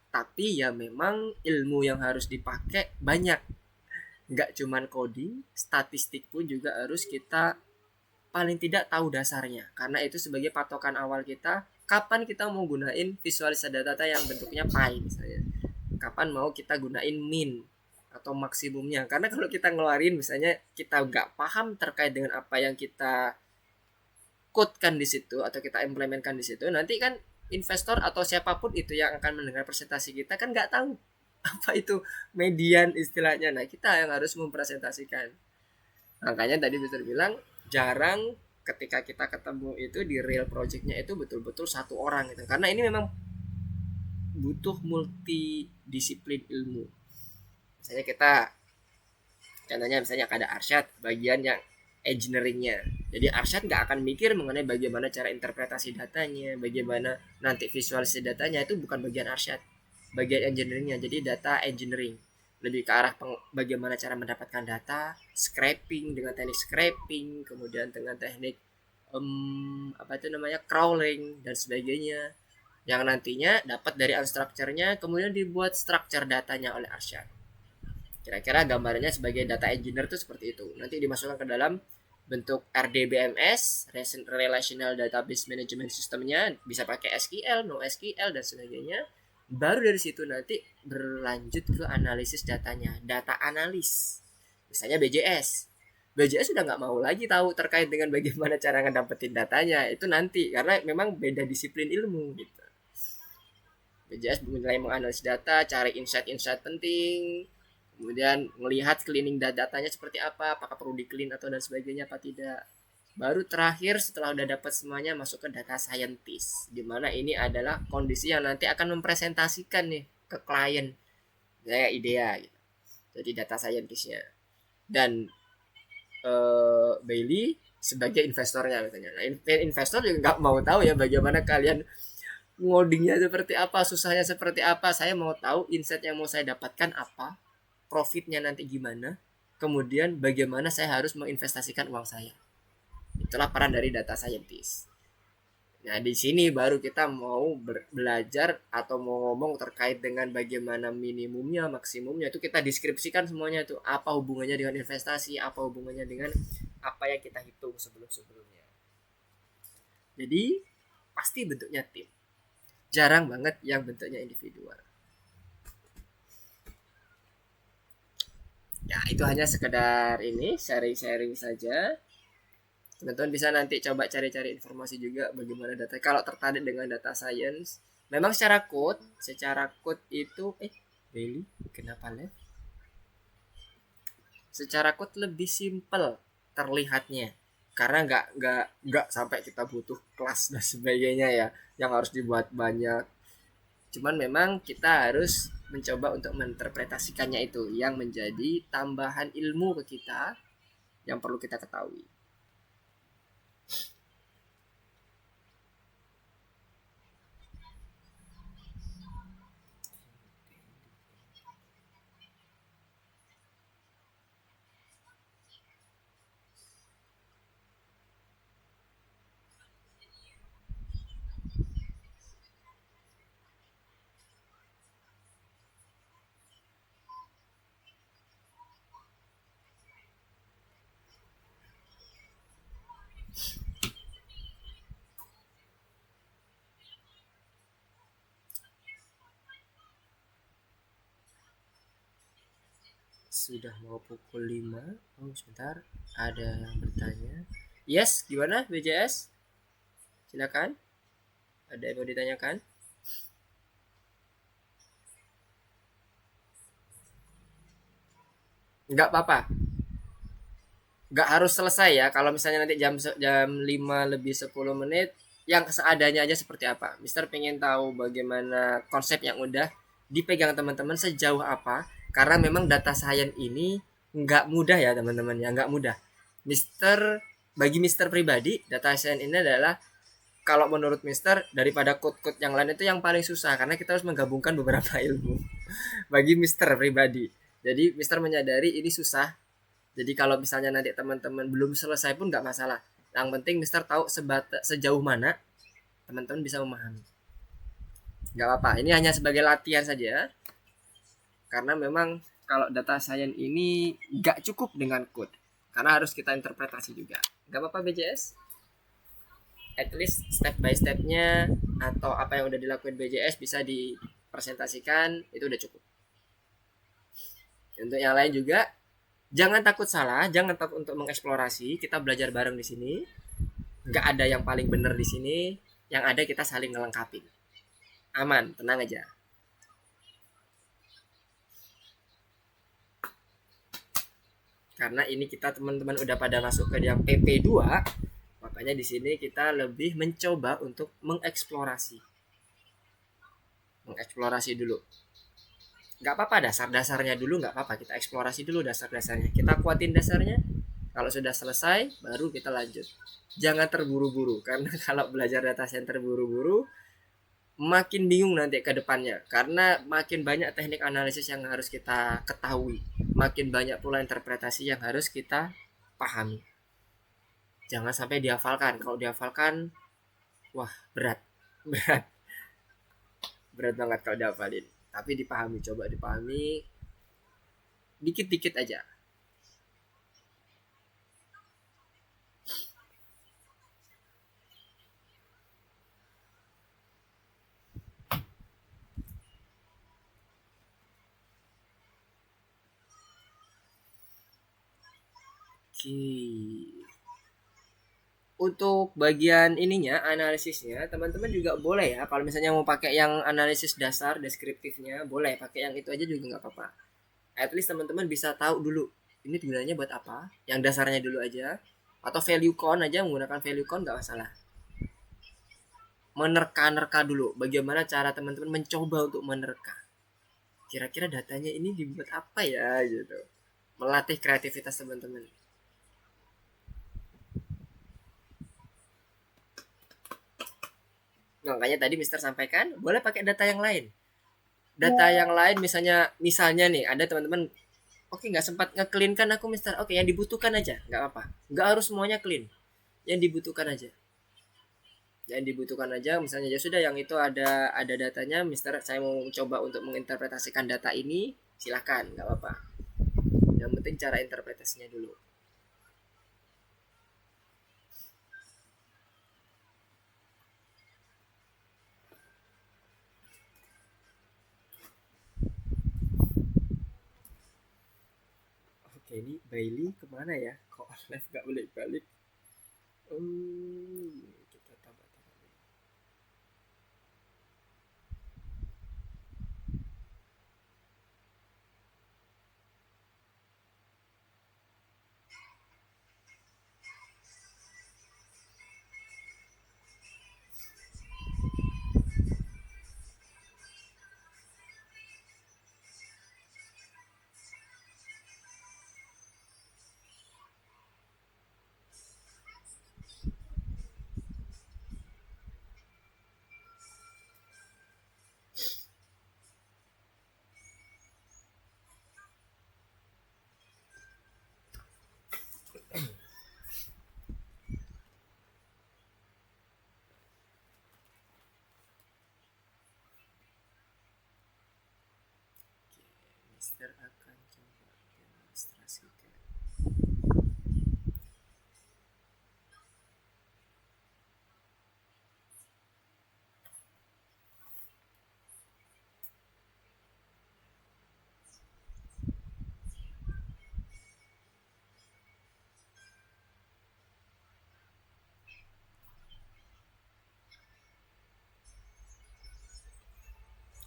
S1: Tapi ya memang ilmu yang harus dipakai banyak. Nggak cuman coding, statistik pun juga harus kita paling tidak tahu dasarnya. Karena itu sebagai patokan awal kita, kapan kita mau gunain visualisasi data yang bentuknya pie misalnya. Kapan mau kita gunain min atau maksimumnya. Karena kalau kita ngeluarin misalnya kita nggak paham terkait dengan apa yang kita codekan di situ atau kita implementkan di situ, nanti kan investor atau siapapun itu yang akan mendengar presentasi kita kan nggak tahu apa itu median istilahnya. Nah, kita yang harus mempresentasikan. Makanya tadi Mister bilang jarang ketika kita ketemu itu di real projectnya itu betul-betul satu orang gitu. Karena ini memang butuh multidisiplin ilmu. Misalnya kita contohnya misalnya ada Arsyad bagian yang engineeringnya, jadi Arsyad nggak akan mikir mengenai bagaimana cara interpretasi datanya, bagaimana nanti visualisasi datanya, itu bukan bagian Arsyad, bagian engineeringnya. Jadi data engineering lebih ke arah bagaimana cara mendapatkan data, scraping dengan teknik scraping, kemudian dengan teknik apa itu namanya crawling dan sebagainya, yang nantinya dapat dari unstructure-nya kemudian dibuat structure datanya oleh Arsyad. Kira-kira gambarnya sebagai data engineer itu seperti itu. Nanti dimasukkan ke dalam bentuk RDBMS, Relational Database Management Systemnya, bisa pakai SQL, NoSQL dan sebagainya. Baru dari situ nanti berlanjut ke analisis datanya, data analis. Misalnya BJS. BJS sudah nggak mau lagi tahu terkait dengan bagaimana cara ngedapetin datanya. Itu nanti, karena memang beda disiplin ilmu gitu. BJS mulai menganalisis data, cari insight-insight penting, kemudian melihat cleaning datanya seperti apa, apakah perlu di clean atau dan sebagainya apa tidak. Baru terakhir setelah udah dapat semuanya masuk ke data scientist, dimana ini adalah kondisi yang nanti akan mempresentasikan nih ke klien kayak idea gitu. Jadi data scientistnya dan Bailey sebagai investornya misalnya. Nah, investor juga nggak mau tahu ya bagaimana kalian ngodingnya seperti apa, susahnya seperti apa. Saya mau tahu insight yang mau saya dapatkan apa, profitnya nanti gimana, kemudian bagaimana saya harus menginvestasikan uang saya. Itulah peran dari data scientist. Nah, di sini baru kita mau belajar atau mau ngomong terkait dengan bagaimana minimumnya, maksimumnya, itu kita deskripsikan semuanya itu apa hubungannya dengan investasi, apa hubungannya dengan apa yang kita hitung sebelum-sebelumnya. Jadi pasti bentuknya tim. Jarang banget yang bentuknya individual. Ya, itu hanya sekedar ini sharing-sharing saja. Teman-teman bisa nanti coba cari-cari informasi juga bagaimana data. Kalau tertarik dengan data science, memang secara code itu Bailey kenapa left? Secara code lebih simple terlihatnya. karena nggak sampai kita butuh kelas dan sebagainya ya yang harus dibuat banyak. Cuman memang kita harus mencoba untuk menginterpretasikannya itu yang menjadi tambahan ilmu ke kita yang perlu kita ketahui. Sudah mau pukul 5. Oh, sebentar. Ada yang bertanya. Yes, gimana BJS? Silakan. Ada yang mau ditanyakan? Nggak apa-apa. Nggak harus selesai ya. Kalau misalnya nanti jam 5 lebih 10 menit, yang seadanya aja seperti apa. Mister pengen tahu bagaimana konsep yang udah dipegang teman-teman sejauh apa. Karena memang data science ini nggak mudah ya teman-teman ya, nggak mudah. Mister bagi Mister pribadi, data science ini adalah kalau menurut Mister daripada code-code yang lain itu yang paling susah karena kita harus menggabungkan beberapa ilmu bagi Mister pribadi. Jadi Mister menyadari ini susah, jadi kalau misalnya nanti teman-teman belum selesai pun nggak masalah. Yang penting Mister tahu sejauh mana teman-teman bisa memahami. Nggak apa-apa. Ini hanya sebagai latihan saja. Karena memang kalau data science ini nggak cukup dengan code. Karena harus kita interpretasi juga. Nggak apa-apa BJS. At least step by stepnya atau apa yang udah dilakuin BJS bisa dipresentasikan itu udah cukup. Untuk yang lain juga jangan takut salah, jangan takut untuk mengeksplorasi. Kita belajar bareng di sini. Nggak ada yang paling benar di sini, yang ada kita saling ngelengkapin. Aman, tenang aja. Karena ini kita teman-teman udah pada masuk ke yang PP2, makanya di sini kita lebih mencoba untuk mengeksplorasi. Mengeksplorasi dulu. Nggak apa-apa dasar-dasarnya dulu, nggak apa-apa. Kita eksplorasi dulu dasar-dasarnya. Kita kuatin dasarnya. Kalau sudah selesai, baru kita lanjut. Jangan terburu-buru, karena kalau belajar data science terburu-buru, makin bingung nanti ke depannya karena makin banyak teknik analisis yang harus kita ketahui, makin banyak pula interpretasi yang harus kita pahami. Jangan sampai dihafalkan. Kalau dihafalkan, wah berat, berat, berat banget kalau dihafalin. Tapi dipahami, coba dipahami dikit-dikit aja. Oke. Untuk bagian ininya analisisnya teman-teman juga boleh ya kalau misalnya mau pakai yang analisis dasar deskriptifnya boleh pakai yang itu aja juga nggak apa-apa. At least teman-teman bisa tahu dulu ini gunanya buat apa, yang dasarnya dulu aja, atau value count aja, menggunakan value count nggak masalah. Menerka-nerka dulu bagaimana cara teman-teman mencoba untuk menerka kira-kira datanya ini dibuat apa ya gitu, melatih kreativitas teman-teman. Makanya tadi Mister sampaikan boleh pakai data yang lain, data yang lain misalnya nih ada teman-teman oke nggak sempat nge-clean kan aku Mister, oke yang dibutuhkan aja nggak apa, nggak harus semuanya clean, yang dibutuhkan aja, yang dibutuhkan aja. Misalnya ya sudah yang itu ada datanya Mister, saya mau coba untuk menginterpretasikan data ini, silakan nggak apa-apa, yang penting cara interpretasinya dulu. Oke, ini Bailey kemana ya, kok live gak balik-balik. Kita tambah-tambah. Mister akan coba demonstrasikan.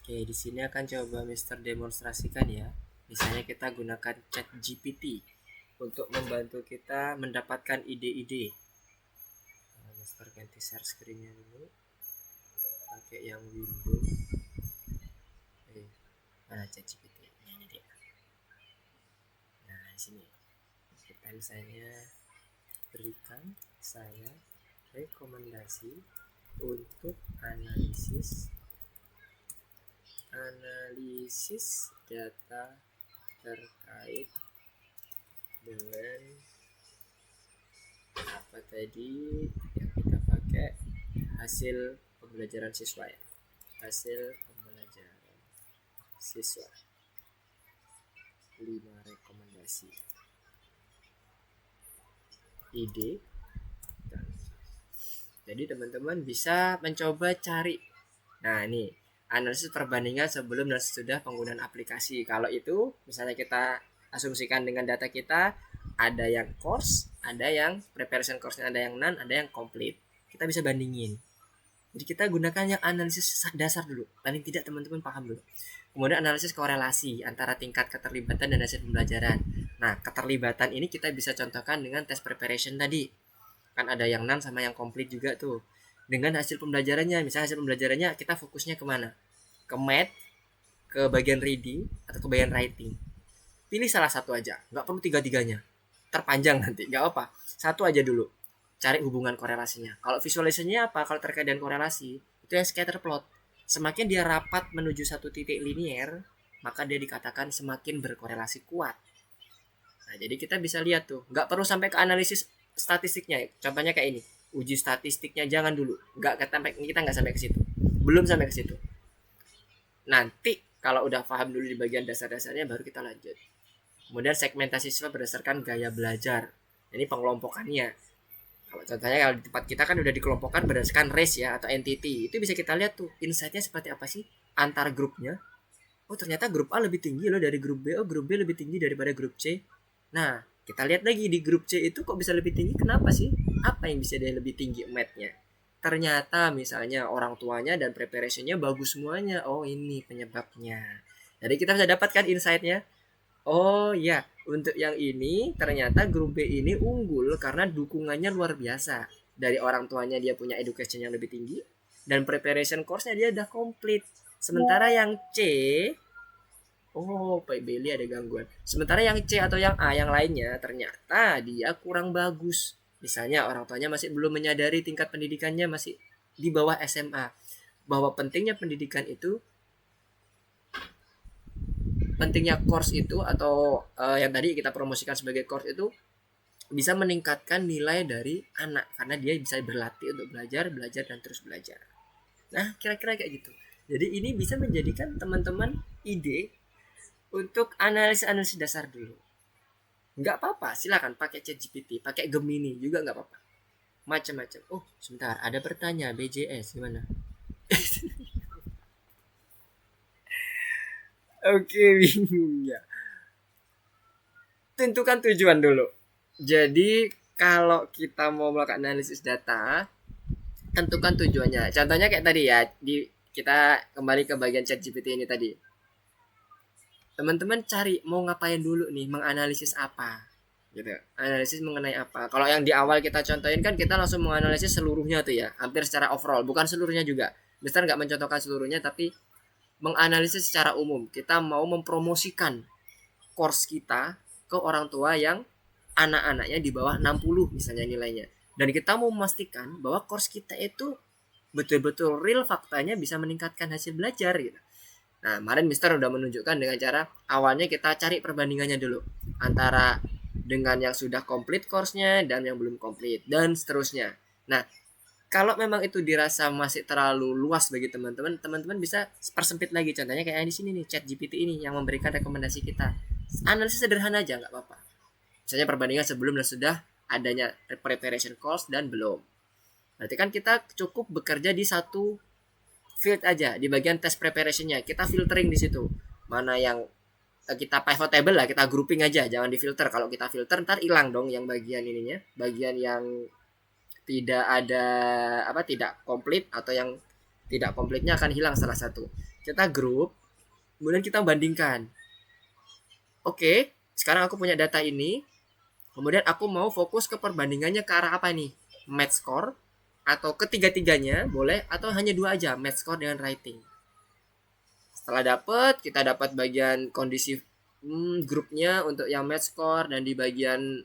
S1: Oke, di sini akan coba Mister demonstrasikan ya. Misalnya kita gunakan Chat GPT untuk membantu kita mendapatkan ide-ide. Mister ganti share screen-nya dulu. Pakai yang Windows. Mana Chat GPT? Ini dia. Nah, di sini kita misalnya berikan saya rekomendasi untuk analisis data terkait dengan apa tadi yang kita pakai, hasil pembelajaran siswa ya, hasil pembelajaran siswa 5 rekomendasi ide. Jadi teman-teman bisa mencoba cari. Nah, ini analisis perbandingan sebelum dan sesudah penggunaan aplikasi. Kalau itu misalnya kita asumsikan dengan data kita ada yang course, ada yang preparation course, ada yang non, ada yang complete. Kita bisa bandingin. Jadi kita gunakan yang analisis dasar dulu. Paling tidak teman-teman paham dulu. Kemudian analisis korelasi antara tingkat keterlibatan dan hasil pembelajaran. Nah, keterlibatan ini kita bisa contohkan dengan tes preparation tadi. Kan ada yang non sama yang complete juga tuh. Dengan hasil pembelajarannya, misalnya hasil pembelajarannya kita fokusnya kemana? Ke math, ke bagian reading, atau ke bagian writing. Pilih salah satu aja, nggak perlu tiga-tiganya. Terpanjang nanti, nggak apa. Satu aja dulu. Cari hubungan korelasinya. Kalau visualisasinya apa? Kalau terkait dengan korelasi, itu yang scatter plot. Semakin dia rapat menuju satu titik linier, maka dia dikatakan semakin berkorelasi kuat. Nah, jadi kita bisa lihat tuh, nggak perlu sampai ke analisis statistiknya. Contohnya kayak ini, uji statistiknya jangan dulu, kita nggak sampai ke situ, belum sampai ke situ. Nanti kalau udah paham dulu di bagian dasar-dasarnya baru kita lanjut. Kemudian segmentasi siswa berdasarkan gaya belajar. Ini pengelompokannya. Kalau contohnya kalau di tempat kita kan udah dikelompokkan berdasarkan race ya atau entity. Itu bisa kita lihat tuh insight-nya seperti apa sih antar grupnya. Oh ternyata grup A lebih tinggi loh dari grup B. Oh grup B lebih tinggi daripada grup C. Nah kita lihat lagi di grup C itu kok bisa lebih tinggi. Kenapa sih? Apa yang bisa dia lebih tinggi math-nya? Ternyata misalnya orang tuanya dan preparationnya bagus semuanya. Oh ini penyebabnya. Jadi kita bisa dapatkan insight-nya. Oh ya, untuk yang ini ternyata grup B ini unggul karena dukungannya luar biasa. Dari orang tuanya dia punya education yang lebih tinggi dan preparation course-nya dia udah komplit. Sementara yang C, oh Pak Beli ada gangguan. Sementara yang C atau yang A yang lainnya ternyata dia kurang bagus. Misalnya orang tuanya masih belum menyadari tingkat pendidikannya masih di bawah SMA. Bahwa pentingnya pendidikan itu, pentingnya course itu atau yang tadi kita promosikan sebagai course itu bisa meningkatkan nilai dari anak karena dia bisa berlatih untuk belajar dan terus belajar. Nah, kira-kira kayak gitu. Jadi ini bisa menjadikan teman-teman ide untuk analisis dasar dulu. Nggak apa-apa, silakan pakai ChatGPT, pakai Gemini juga nggak apa-apa. Macam-macam. Oh, sebentar, ada pertanyaan BJS gimana? Oke, bingung ya. Tentukan tujuan dulu. Jadi kalau kita mau melakukan analisis data, tentukan tujuannya. Contohnya kayak tadi ya, kita kembali ke bagian ChatGPT ini tadi. Teman-teman cari mau ngapain dulu nih, menganalisis apa, gitu. Analisis mengenai apa? Kalau yang di awal kita contohin kan kita langsung menganalisis seluruhnya tuh ya, hampir secara overall, bukan seluruhnya juga. Mister nggak mencontohkan seluruhnya, tapi menganalisis secara umum. Kita mau mempromosikan course kita ke orang tua yang anak-anaknya di bawah 60 misalnya nilainya. Dan kita mau memastikan bahwa course kita itu betul-betul real faktanya bisa meningkatkan hasil belajar gitu. Nah, kemarin Mister udah menunjukkan dengan cara awalnya kita cari perbandingannya dulu antara dengan yang sudah komplit course-nya dan yang belum komplit dan seterusnya. Nah, Kalau memang itu dirasa masih terlalu luas bagi teman-teman, teman-teman bisa persempit lagi. Contohnya kayak di sini nih, Chat GPT ini yang memberikan rekomendasi kita. Analisis sederhana aja nggak apa-apa. Misalnya perbandingan sebelum dan sudah, adanya preparation course dan belum. Berarti kan kita cukup bekerja di satu field aja, di bagian test preparationnya. Kita filtering di situ. Mana yang kita pivot table lah, kita grouping aja, jangan di filter. Kalau kita filter ntar hilang dong yang bagian ininya, bagian yang tidak ada apa, tidak komplit, atau yang tidak komplitnya akan hilang salah satu. Kita group, kemudian kita bandingkan. Oke, sekarang aku punya data ini, kemudian aku mau fokus ke perbandingannya ke arah apa nih? Math score atau ketiga-tiganya boleh, atau hanya dua aja, math score dengan writing. Setelah kita dapat bagian kondisi grupnya untuk yang math score dan di bagian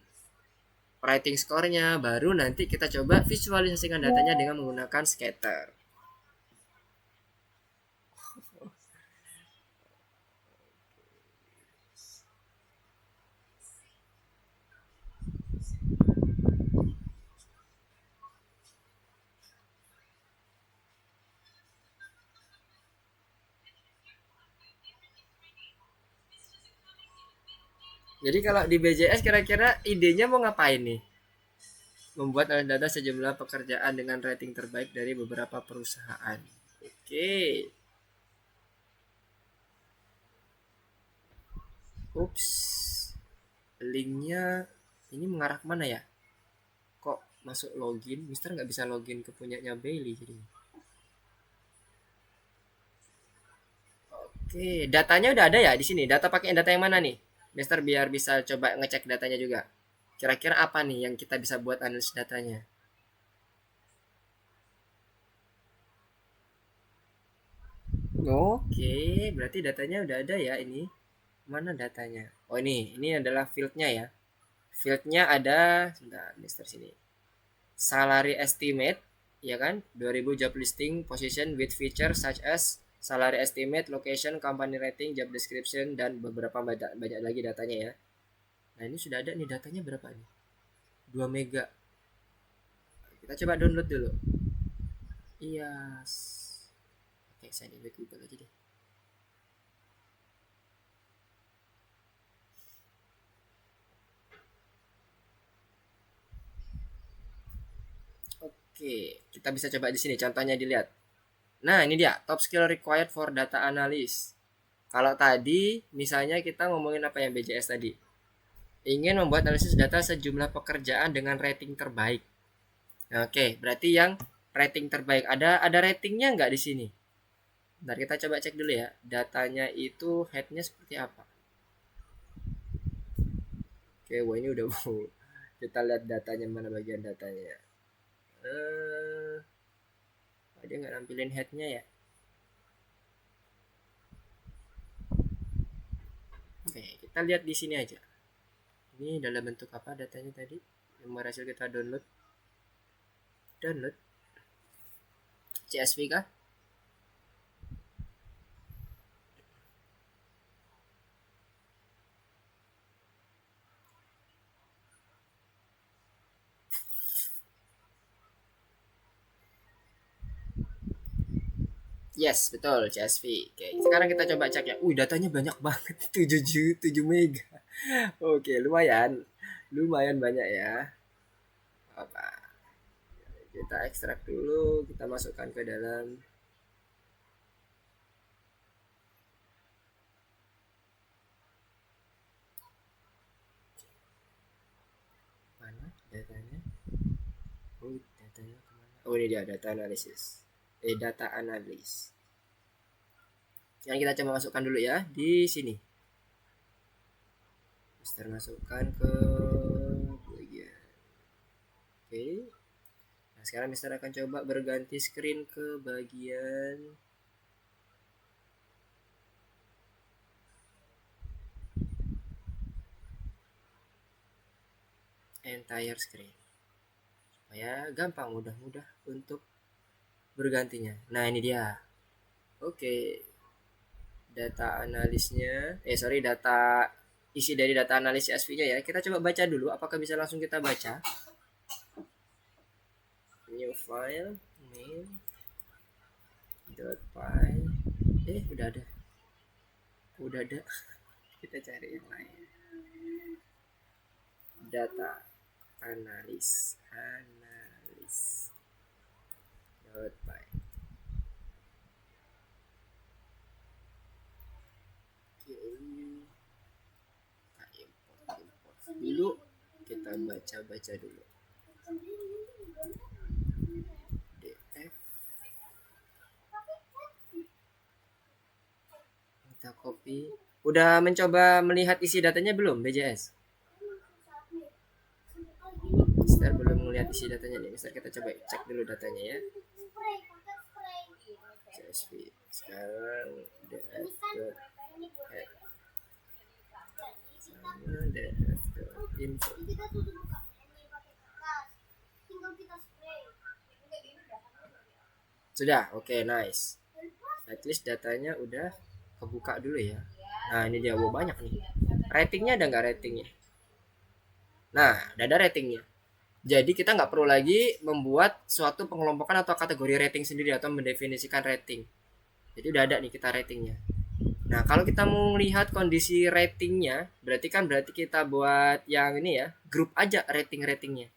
S1: writing score-nya, baru nanti kita coba visualisasikan datanya dengan menggunakan scatter. Jadi kalau di BJS kira-kira idenya mau ngapain nih? Membuat data sejumlah pekerjaan dengan rating terbaik dari beberapa perusahaan. Oke. Ups. Linknya ini mengarah kemana ya? Kok masuk login? Mister nggak bisa login ke punyanya Bailey jadi. Oke, datanya udah ada ya di sini. Data pakai data yang mana nih? Mister biar bisa coba ngecek datanya juga. Kira-kira apa nih yang kita bisa buat analisis datanya? Oke, berarti datanya udah ada ya ini. Mana datanya? Oh ini adalah fieldnya ya. Fieldnya ada, sebentar, Mister sini. Salary estimate, ya kan? 2000 job listing, position with feature such as salary estimate, location, company rating, job description, dan beberapa banyak lagi datanya ya. Nah ini sudah ada nih, datanya berapa nih? 2 mega. Kita coba download dulu. Iya. Oke, saya di Google aja deh. Oke, kita bisa coba di sini. Contohnya dilihat. Nah, ini dia top skill required for data analyst. Kalau tadi misalnya kita ngomongin apa yang BJS tadi, ingin membuat analisis data sejumlah pekerjaan dengan rating terbaik. Oke, berarti yang rating terbaik ada ratingnya nggak di sini? Ntar kita coba cek dulu ya. Datanya itu headnya seperti apa? Oke, wah ini udah mau kita lihat datanya, mana bagian datanya. Dia nggak nampilin headnya ya. Oke, kita lihat di sini aja. Ini dalam bentuk apa datanya tadi yang berhasil kita download? CSV kah? Yes, betul, CSV. Oke, sekarang kita coba cek ya. Datanya banyak banget, 7 mega. Oke, lumayan. Lumayan banyak ya. Apa? Kita ekstrak dulu, kita masukkan ke dalam. Mana datanya? Datanya kemana? Ini dia, data analisis. Data analis. Yang kita coba masukkan dulu ya di sini. Mister masukkan ke bagian. Oke. Nah, sekarang Mister akan coba berganti screen ke bagian entire screen supaya gampang, mudah untuk bergantinya. Nah ini dia. Oke, data analisnya data isi dari data analis CSV nya ya. Kita coba baca dulu, apakah bisa langsung kita baca. new file main dot py. Udah ada. Kita cari yang lain. Data analis dot py. Import dulu, kita baca dulu. df, kita copy. Udah mencoba melihat isi datanya belum BJS? Mister belum melihat isi datanya nih. Mister kita coba cek dulu datanya ya. CSV. Sekarang df.add sama df.info. Sudah, oke, nice. At least datanya udah kebuka dulu ya. Nah, ini dia, banyak nih. Ratingnya ada nggak ratingnya? Nah, udah ada ratingnya. Jadi kita nggak perlu lagi membuat suatu pengelompokan atau kategori rating sendiri atau mendefinisikan rating. Jadi udah ada nih kita ratingnya. Nah, kalau kita mau melihat kondisi ratingnya, berarti kita buat yang ini ya, grup aja ratingnya.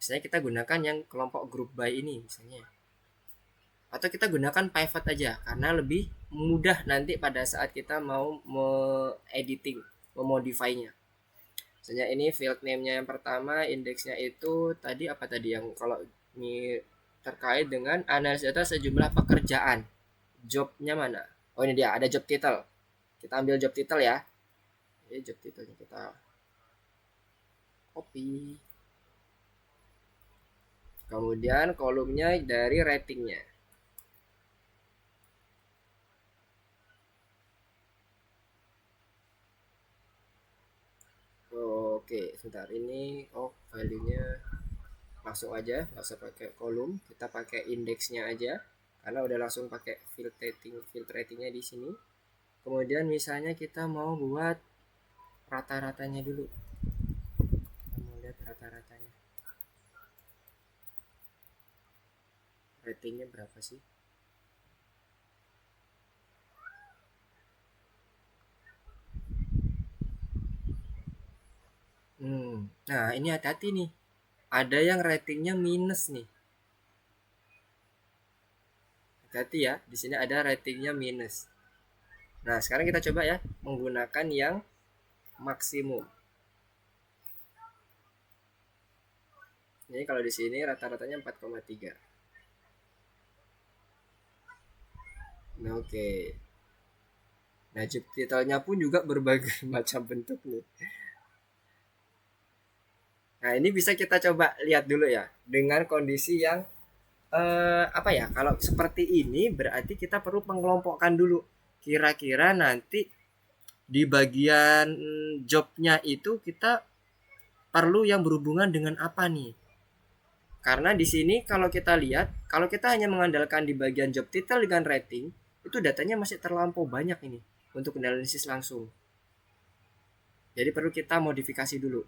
S1: Misalnya kita gunakan yang kelompok group by ini misalnya. Atau kita gunakan pivot aja karena lebih mudah nanti pada saat kita mau editing, memodify-nya. Misalnya ini field name-nya yang pertama, indeksnya itu tadi apa tadi yang kalau ini terkait dengan analisis data sejumlah pekerjaan. Jobnya mana? Oh ini dia, ada job title. Kita ambil job title ya. Ini job title-nya kita copy. Kemudian kolomnya dari ratingnya. Oke, sebentar ini value-nya langsung aja, nggak usah pakai kolom, kita pakai indeksnya aja karena udah langsung pakai field ratingnya di sini. Kemudian misalnya kita mau buat rata-ratanya dulu, kita mau lihat rata-ratanya, ratingnya berapa sih? Nah ini hati-hati nih, ada yang ratingnya minus nih. Hati-hati ya, di sini ada ratingnya minus. Nah sekarang kita coba ya menggunakan yang maksimum. Jadi kalau di sini rata-ratanya 4,3. Nah oke. Nah job title-nya pun juga berbagai macam bentuk nih. Nah ini bisa kita coba lihat dulu ya dengan kondisi yang apa ya, kalau seperti ini berarti kita perlu mengelompokkan dulu kira-kira nanti di bagian jobnya itu kita perlu yang berhubungan dengan apa nih, karena di sini kalau kita lihat, kalau kita hanya mengandalkan di bagian job title dengan rating itu datanya masih terlampau banyak ini untuk analisis langsung, jadi perlu kita modifikasi dulu.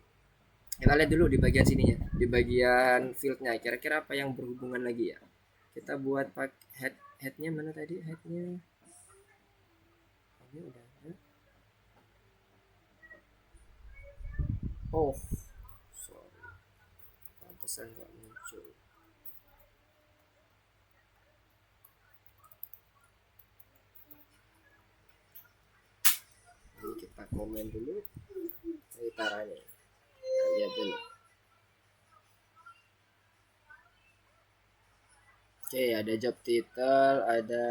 S1: Kita lihat dulu di bagian sininya, di bagian fieldnya kira-kira apa yang berhubungan lagi ya. Kita buat pakai headnya mana tadi, headnya ini udah ada. Oh sorry, pantesan nggak muncul. Ini kita komen dulu caranya, lihat dulu. Oke, ada job title, ada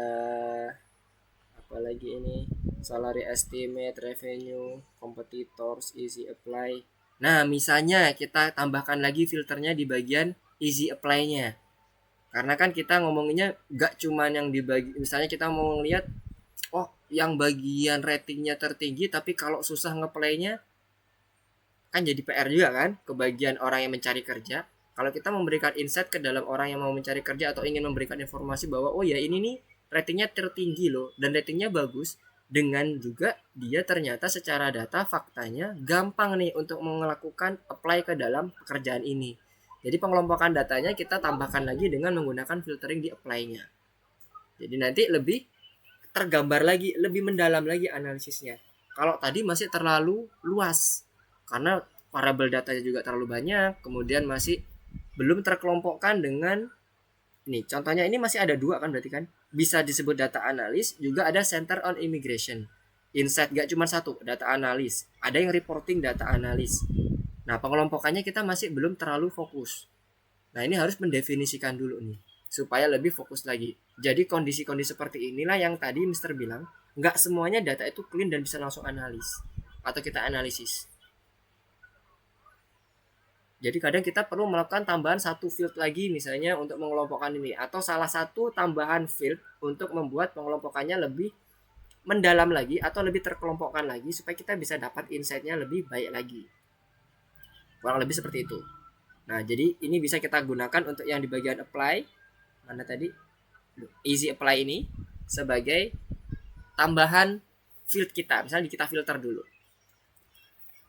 S1: apa lagi ini, salary estimate, revenue, competitors, easy apply. Nah misalnya kita tambahkan lagi filternya di bagian easy apply-nya, karena kan kita ngomonginnya gak cuman yang dibagi, misalnya kita mau ngeliat yang bagian ratingnya tertinggi tapi kalau susah ngeplaynya kan jadi PR juga kan ke bagian orang yang mencari kerja. Kalau kita memberikan insight ke dalam orang yang mau mencari kerja atau ingin memberikan informasi bahwa oh ya ini nih ratingnya tertinggi loh dan ratingnya bagus, dengan juga dia ternyata secara data faktanya gampang nih untuk melakukan apply ke dalam pekerjaan ini. Jadi pengelompokan datanya kita tambahkan lagi dengan menggunakan filtering di apply-nya. Jadi nanti lebih tergambar lagi, lebih mendalam lagi analisisnya. Kalau tadi masih terlalu luas karena variabel datanya juga terlalu banyak, kemudian masih belum terkelompokkan dengan ini. Contohnya ini masih ada dua kan berarti kan? Bisa disebut data analis, juga ada center on immigration. Insight gak cuma satu, data analis. Ada yang reporting data analis. Nah, pengelompokannya kita masih belum terlalu fokus. Nah, ini harus mendefinisikan dulu nih supaya lebih fokus lagi. Jadi kondisi-kondisi seperti inilah yang tadi Mister bilang, nggak semuanya data itu clean dan bisa langsung analis atau kita analisis. Jadi kadang kita perlu melakukan tambahan satu field lagi misalnya untuk mengelompokkan ini, atau salah satu tambahan field untuk membuat pengelompokannya lebih mendalam lagi atau lebih terkelompokkan lagi supaya kita bisa dapat insight-nya lebih baik lagi. Kurang lebih seperti itu. Nah, jadi ini bisa kita gunakan untuk yang di bagian apply. Mana tadi? Easy apply ini sebagai tambahan field kita. Misalnya kita filter dulu.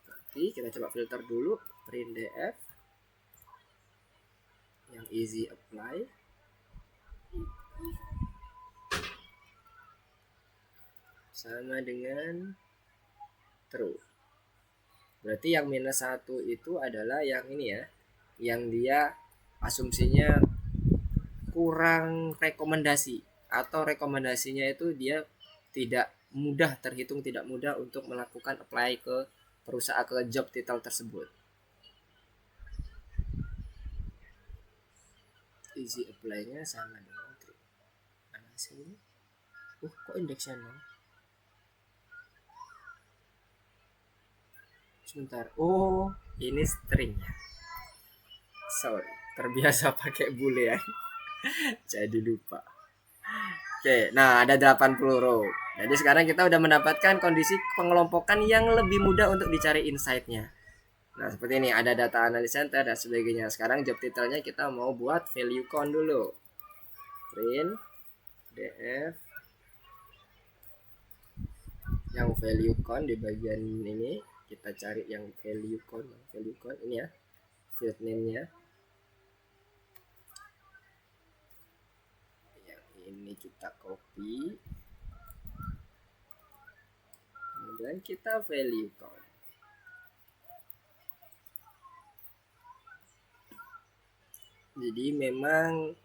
S1: Nanti kita coba filter dulu print df yang easy apply. Sama dengan true. Berarti yang minus 1 itu adalah yang ini ya, yang dia asumsinya kurang rekomendasi, atau rekomendasinya itu dia tidak mudah, terhitung tidak mudah untuk melakukan apply ke perusahaan, ke job title tersebut. Easy apply-nya sama dengan true. Mana sini? Kok indeksnya 0? Sebentar. Oh, ini stringnya. Sorry, terbiasa pakai boolean. Jadi lupa. Oke, nah ada 80 row. Jadi sekarang kita udah mendapatkan kondisi pengelompokan yang lebih mudah untuk dicari insight-nya. Nah, seperti ini ada data analysis center dan sebagainya. Sekarang job title-nya kita mau buat value count dulu. Print df yang value count di bagian ini, kita cari yang value count ini ya, field name-nya. Yang ini kita copy, kemudian kita value count. Jadi memang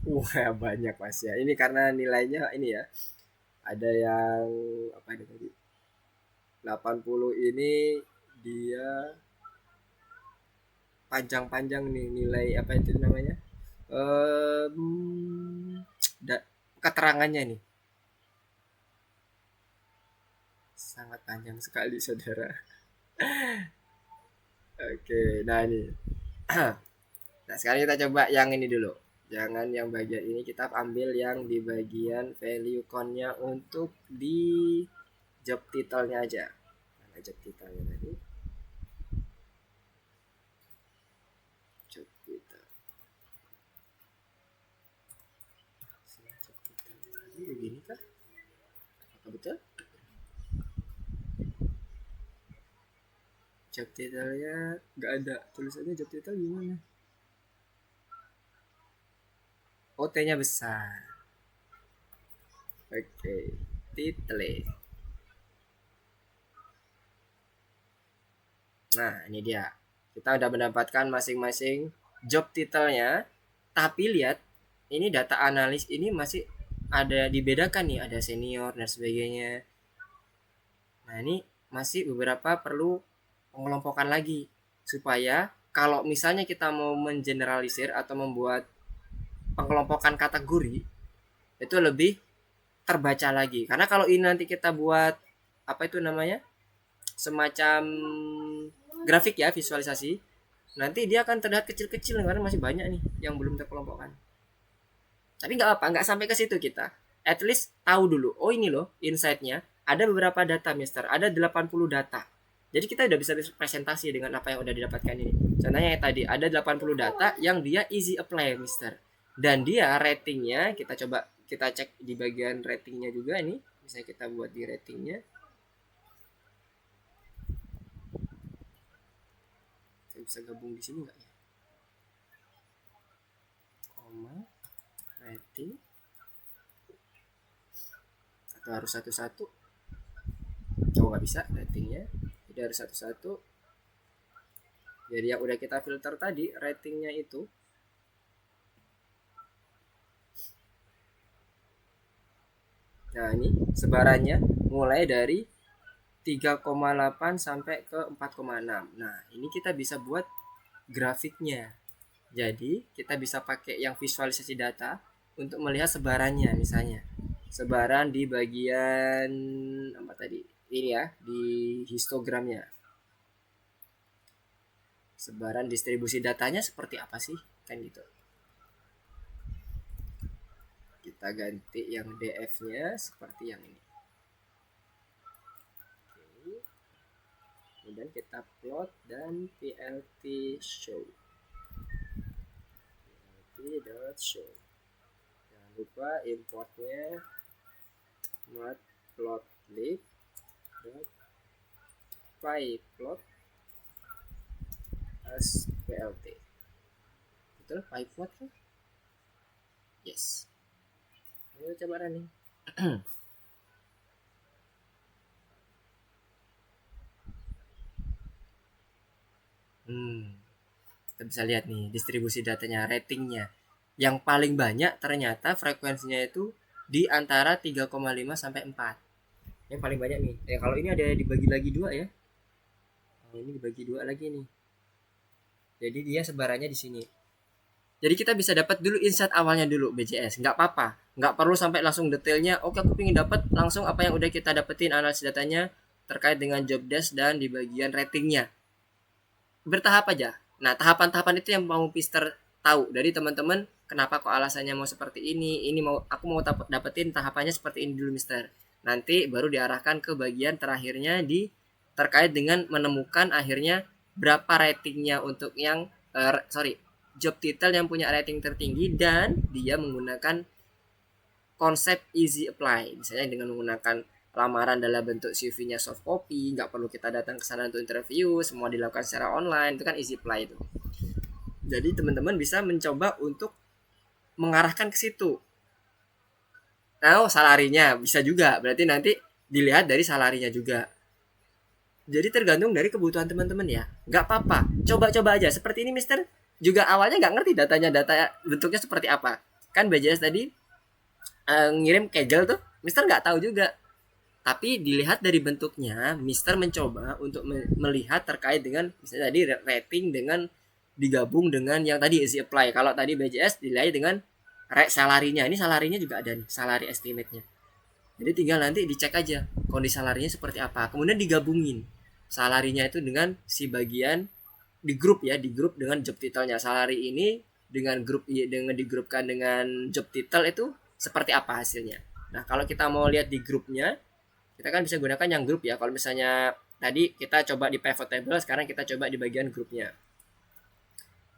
S1: wah banyak mas ya. Ini karena nilainya ini ya, ada yang apa ini tadi, 80 ini dia panjang-panjang nih nilai apa itu namanya, keterangannya nih sangat panjang sekali saudara. Oke, nah ini nah sekarang kita coba yang ini dulu, jangan yang bagian ini, kita ambil yang di bagian value count-nya untuk di job title-nya aja. Mana job title-nya tadi, job title tadi begini kah, apakah betul job title-nya? Nggak ada tulisannya job title gimana. T-nya besar. Oke, title. Nah, ini dia. Kita udah mendapatkan masing-masing job title-nya. Tapi lihat, ini data analis ini masih ada dibedakan nih, ada senior dan sebagainya. Nah, ini masih beberapa perlu pengelompokan lagi supaya kalau misalnya kita mau mengeneralisir atau membuat pengelompokan kategori itu lebih terbaca lagi. Karena kalau ini nanti kita buat apa itu namanya, semacam grafik ya, visualisasi, nanti dia akan terlihat kecil-kecil karena masih banyak nih yang belum terkelompokkan. Tapi nggak apa, nggak sampai ke situ kita. At least tahu dulu, oh ini loh insight-nya, ada beberapa data mister, ada 80 data. Jadi kita udah bisa presentasi dengan apa yang udah didapatkan ini. Contohnya yang tadi, ada 80 data yang dia easy apply mister. Dan dia ratingnya, kita coba kita cek di bagian ratingnya juga nih. Bisa kita buat di ratingnya. kita bisa gabung di sini nggak ya, koma rating, atau harus satu-satu? Oh nggak bisa ratingnya, jadi harus satu-satu. Jadi yang udah kita filter tadi ratingnya itu, nah ini sebarannya mulai dari 3,8 sampai ke 4,6. Nah ini kita bisa buat grafiknya. Jadi kita bisa pakai yang visualisasi data untuk melihat sebarannya, misalnya sebaran di bagian apa tadi ini ya, di histogramnya. Sebaran distribusi datanya seperti apa sih, kan gitu. Kita ganti yang df-nya seperti yang ini. Oke. Kemudian kita plot dan plt show. plt.show. Jangan lupa importnya matplotlib pyplot as plt. Betul, pyplot kan? Yes. Ayo coba running. Kita bisa lihat nih distribusi datanya, ratingnya. Yang paling banyak ternyata frekuensinya itu di antara 3,5 sampai 4. Yang paling banyak nih. Kalau ini ada dibagi lagi dua ya. Oh, ini dibagi dua lagi nih. Jadi dia sebarannya di sini. Jadi kita bisa dapat dulu insight awalnya dulu BJS, nggak apa-apa, nggak perlu sampai langsung detailnya. Oke, aku ingin dapat langsung apa yang udah kita dapetin analisis datanya terkait dengan job desk dan di bagian ratingnya. Bertahap aja. Nah, tahapan-tahapan itu yang mau Pister tahu dari teman-teman. Kenapa kok alasannya mau seperti ini? Ini mau aku mau dapetin tahapannya seperti ini dulu, Mister. Nanti baru diarahkan ke bagian terakhirnya di terkait dengan menemukan akhirnya berapa ratingnya untuk yang job title yang punya rating tertinggi dan dia menggunakan konsep easy apply, misalnya dengan menggunakan lamaran dalam bentuk CV-nya soft copy, nggak perlu kita datang ke sana untuk interview, semua dilakukan secara online, itu kan easy apply itu. Jadi teman-teman bisa mencoba untuk mengarahkan ke situ. Nah, salarinya bisa juga, berarti nanti dilihat dari salarinya juga. Jadi tergantung dari kebutuhan teman-teman ya. Nggak apa-apa, coba-coba aja. Seperti ini, Mister. Juga awalnya nggak ngerti data bentuknya seperti apa. Kan BJS tadi ngirim kegel tuh, Mister nggak tahu juga. Tapi dilihat dari bentuknya, Mister mencoba untuk melihat terkait dengan misalnya tadi rating dengan digabung dengan yang tadi easy apply. Kalau tadi BJS dilihat dengan salarinya. Ini salarinya juga ada nih, salary estimate-nya. Jadi tinggal nanti dicek aja kondisi salarinya seperti apa. Kemudian digabungin salarinya itu dengan si bagian di grup ya, di grup dengan job title-nya. Salary ini dengan grup dengan digrupkan dengan job title itu seperti apa hasilnya. Nah, kalau kita mau lihat di grupnya, kita kan bisa gunakan yang grup ya. Kalau misalnya tadi kita coba di pivot table, sekarang kita coba di bagian grupnya.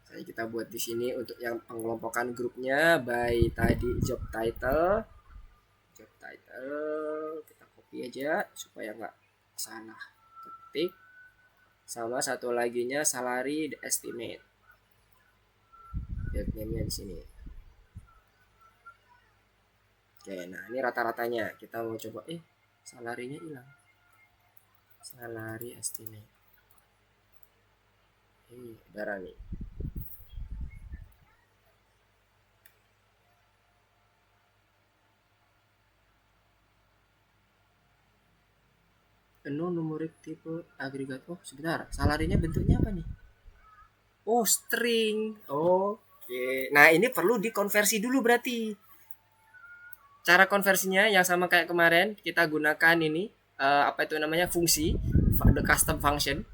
S1: Jadi kita buat di sini untuk yang pengelompokan grupnya by tadi job title. Job title kita copy aja supaya nggak salah ketik. Sama satu laginya salary estimate. Date name-nya di sini. Oke, nah ini rata-ratanya. Kita mau coba salarinya hilang. Salary estimate. Darah nih. Numerik tipe agregat. Oh, sebentar. Salarinya bentuknya apa nih? Oh, string. Oke. Nah, ini perlu dikonversi dulu berarti. Cara konversinya yang sama kayak kemarin, kita gunakan ini apa itu namanya fungsi the custom function.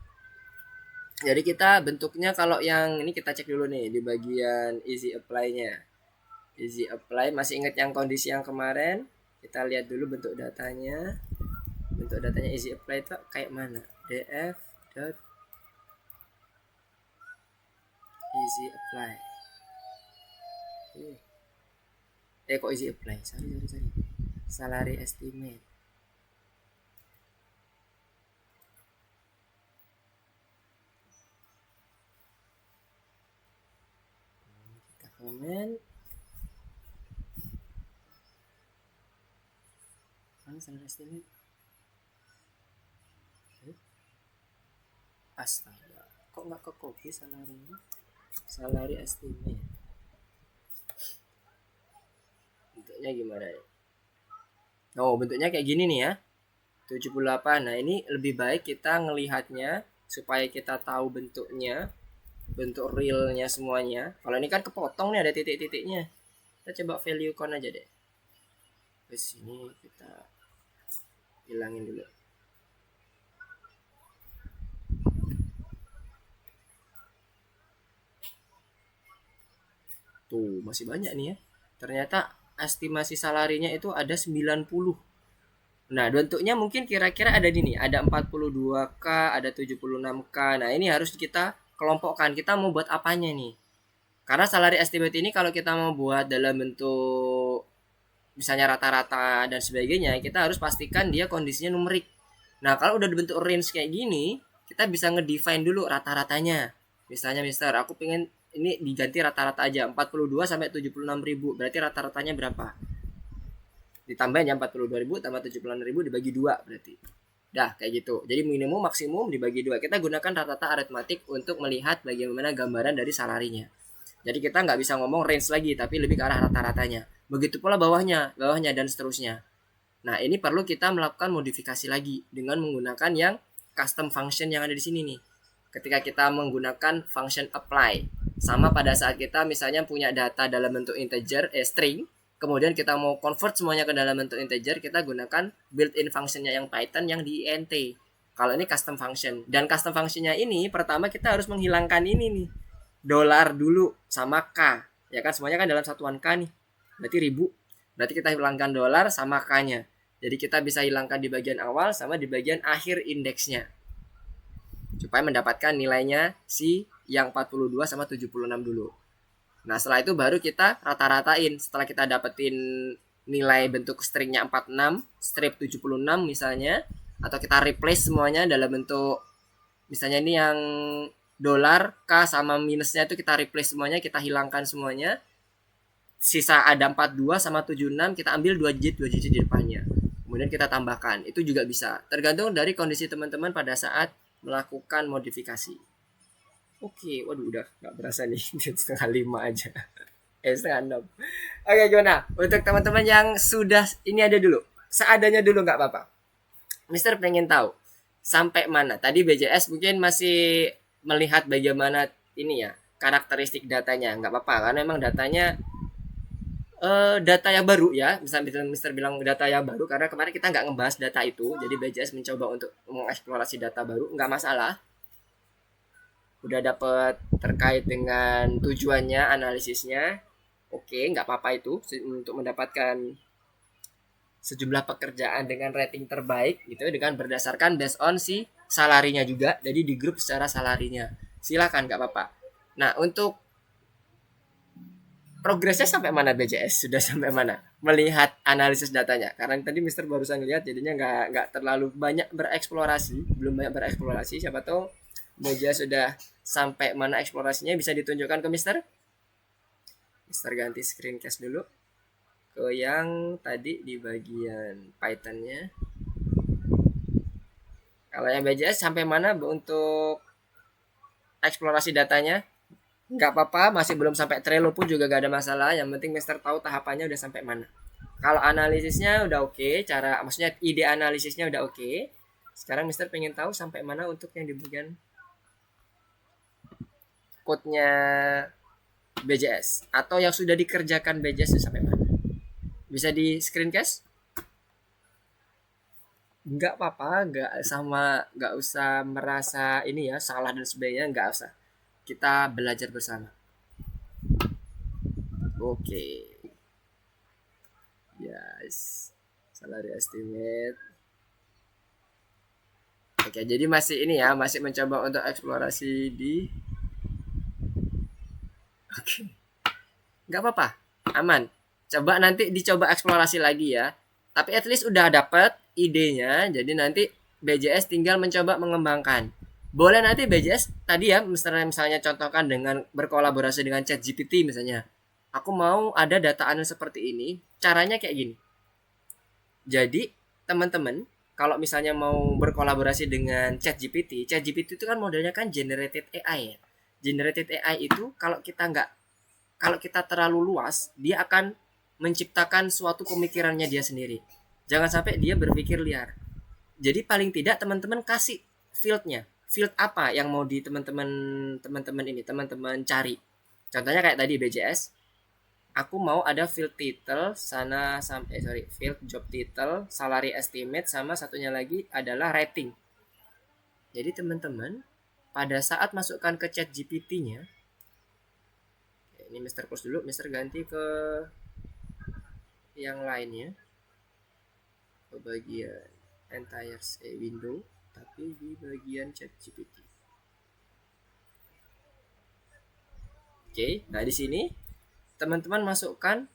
S1: Jadi kita bentuknya kalau yang ini kita cek dulu nih di bagian easy apply-nya. Easy apply, masih ingat yang kondisi yang kemarin? Kita lihat dulu bentuk datanya. Bentuk datanya easy apply itu kayak mana? df dot easy apply. Kok easy apply? Sorry. Salary estimate. estimate. Mana salary estimate? Astaga, kok nggak ke copy salarinya? Salary estimate. Bentuknya gimana ya? Oh, bentuknya kayak gini nih ya. 78. Nah, ini lebih baik kita ngelihatnya supaya kita tahu bentuknya, bentuk realnya semuanya. Kalau ini kan kepotong nih ada titik-titiknya. Kita coba value count aja deh. Terus ini kita hilangin dulu. Tuh, masih banyak nih ya. Ternyata estimasi salarinya itu ada 90. Nah, bentuknya mungkin kira-kira ada di nih, ada 42K, ada 76K. Nah, ini harus kita kelompokkan. Kita mau buat apanya nih? Karena salary estimate ini kalau kita mau buat dalam bentuk misalnya rata-rata dan sebagainya, kita harus pastikan dia kondisinya numerik. Nah, kalau udah dibentuk range kayak gini, kita bisa ngedefine dulu rata-ratanya. Misalnya, Mister, aku pengen ini diganti rata-rata aja 42 sampai 76 ribu. Berarti rata-ratanya berapa? Ditambahin ya 42.000 tambah 76.000 dibagi 2 berarti. Dah kayak gitu. Jadi minimum maksimum dibagi 2. Kita gunakan rata-rata aritmatik untuk melihat bagaimana gambaran dari salarinya. Jadi kita nggak bisa ngomong range lagi tapi lebih ke arah rata-ratanya. Begitu pula bawahnya dan seterusnya. Nah, ini perlu kita melakukan modifikasi lagi dengan menggunakan yang custom function yang ada di sini nih. Ketika kita menggunakan function apply, sama pada saat kita misalnya punya data dalam bentuk integer, string, kemudian kita mau convert semuanya ke dalam bentuk integer, kita gunakan built-in functionnya yang Python yang di int. Kalau ini custom function. Dan custom functionnya ini pertama kita harus menghilangkan ini nih. Dolar dulu sama K. Ya kan semuanya kan dalam satuan K nih. Berarti ribu. Berarti kita hilangkan dolar sama K-nya. Jadi kita bisa hilangkan di bagian awal sama di bagian akhir indeksnya. Supaya mendapatkan nilainya si yang 42 sama 76 dulu. Nah, setelah itu baru kita rata-ratain. Setelah kita dapetin nilai bentuk stringnya 46, strip 76 misalnya, atau kita replace semuanya dalam bentuk misalnya ini yang dolar K sama minusnya itu kita replace semuanya, kita hilangkan semuanya. Sisa ada 42 sama 76 kita ambil 2 digit di depannya. Kemudian kita tambahkan. Itu juga bisa. Tergantung dari kondisi teman-teman pada saat melakukan modifikasi. Oke, waduh udah gak berasa nih 4:30 aja. 5:30. Oke, gimana? Untuk teman-teman yang sudah ini ada dulu, seadanya dulu nggak apa-apa. Mister pengen tahu sampai mana? Tadi BJS mungkin masih melihat bagaimana ini ya karakteristik datanya, nggak apa-apa karena memang datanya data yang baru ya. Misalnya Mister bilang data yang baru karena kemarin kita nggak ngebahas data itu, jadi BJS mencoba untuk mengeksplorasi data baru, nggak masalah. Udah dapat terkait dengan tujuannya, analisisnya, oke, nggak apa-apa itu untuk mendapatkan sejumlah pekerjaan dengan rating terbaik gitu dengan berdasarkan based on si salarinya juga, jadi di grup secara salarinya silakan, nggak apa-apa. Nah, untuk progresnya sampai mana BJS, sudah sampai mana melihat analisis datanya? Karena tadi Mister barusan lihat jadinya nggak terlalu banyak bereksplorasi, belum banyak bereksplorasi. Siapa tahu BJS sudah sampai mana eksplorasinya, bisa ditunjukkan ke Mister. Mister ganti screencast dulu ke yang tadi di bagian Pythonnya. Kalau yang BJS sampai mana untuk eksplorasi datanya? Nggak apa-apa, masih belum sampai Trello pun juga gak ada masalah. Yang penting Mister tahu tahapannya udah sampai mana. Kalau analisisnya udah oke, maksudnya ide analisisnya udah oke. Sekarang Mister pengen tahu sampai mana untuk yang di bagian code-nya BJS atau yang sudah dikerjakan BJS sampai mana? Bisa di screencast? Nggak apa-apa, nggak usah merasa ini ya salah dan sebagainya, nggak usah. Kita belajar bersama. Oke. Yes. Salary estimate. Oke, jadi masih ini ya, masih mencoba untuk eksplorasi di. Oke. Nggak apa-apa, aman. Coba nanti dicoba eksplorasi lagi ya. Tapi at least udah dapet idenya, jadi nanti BJS tinggal mencoba mengembangkan. Boleh nanti BJS tadi ya, misalnya contohkan dengan berkolaborasi dengan ChatGPT misalnya. Aku mau ada data analis seperti ini, caranya kayak gini. Jadi teman-teman kalau misalnya mau berkolaborasi dengan ChatGPT, ChatGPT itu kan modelnya kan generated AI ya. Generated AI itu kalau kita terlalu luas, dia akan menciptakan suatu pemikirannya dia sendiri. Jangan sampai dia berpikir liar. Jadi paling tidak teman-teman kasih fieldnya, field apa yang mau di teman-teman ini teman-teman cari. Contohnya kayak tadi BJS, aku mau ada field title sana sampai field job title, salary estimate, sama satunya lagi adalah rating. Jadi teman-teman pada saat masukkan ke chat GPT-nya, ini Mister close dulu, Mister ganti ke yang lainnya, ke bagian entire window, tapi di bagian chat GPT. Oke, nah di sini teman-teman masukkan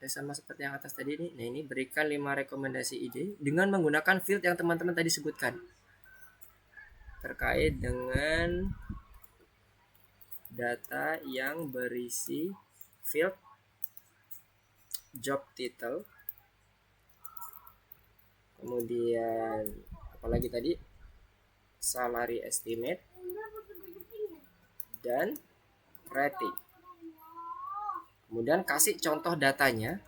S1: sama seperti yang atas tadi nih. Nah, ini berikan 5 rekomendasi ide dengan menggunakan field yang teman-teman tadi sebutkan. Terkait dengan data yang berisi field job title, kemudian apalagi tadi salary estimate dan rating. Kemudian kasih contoh datanya.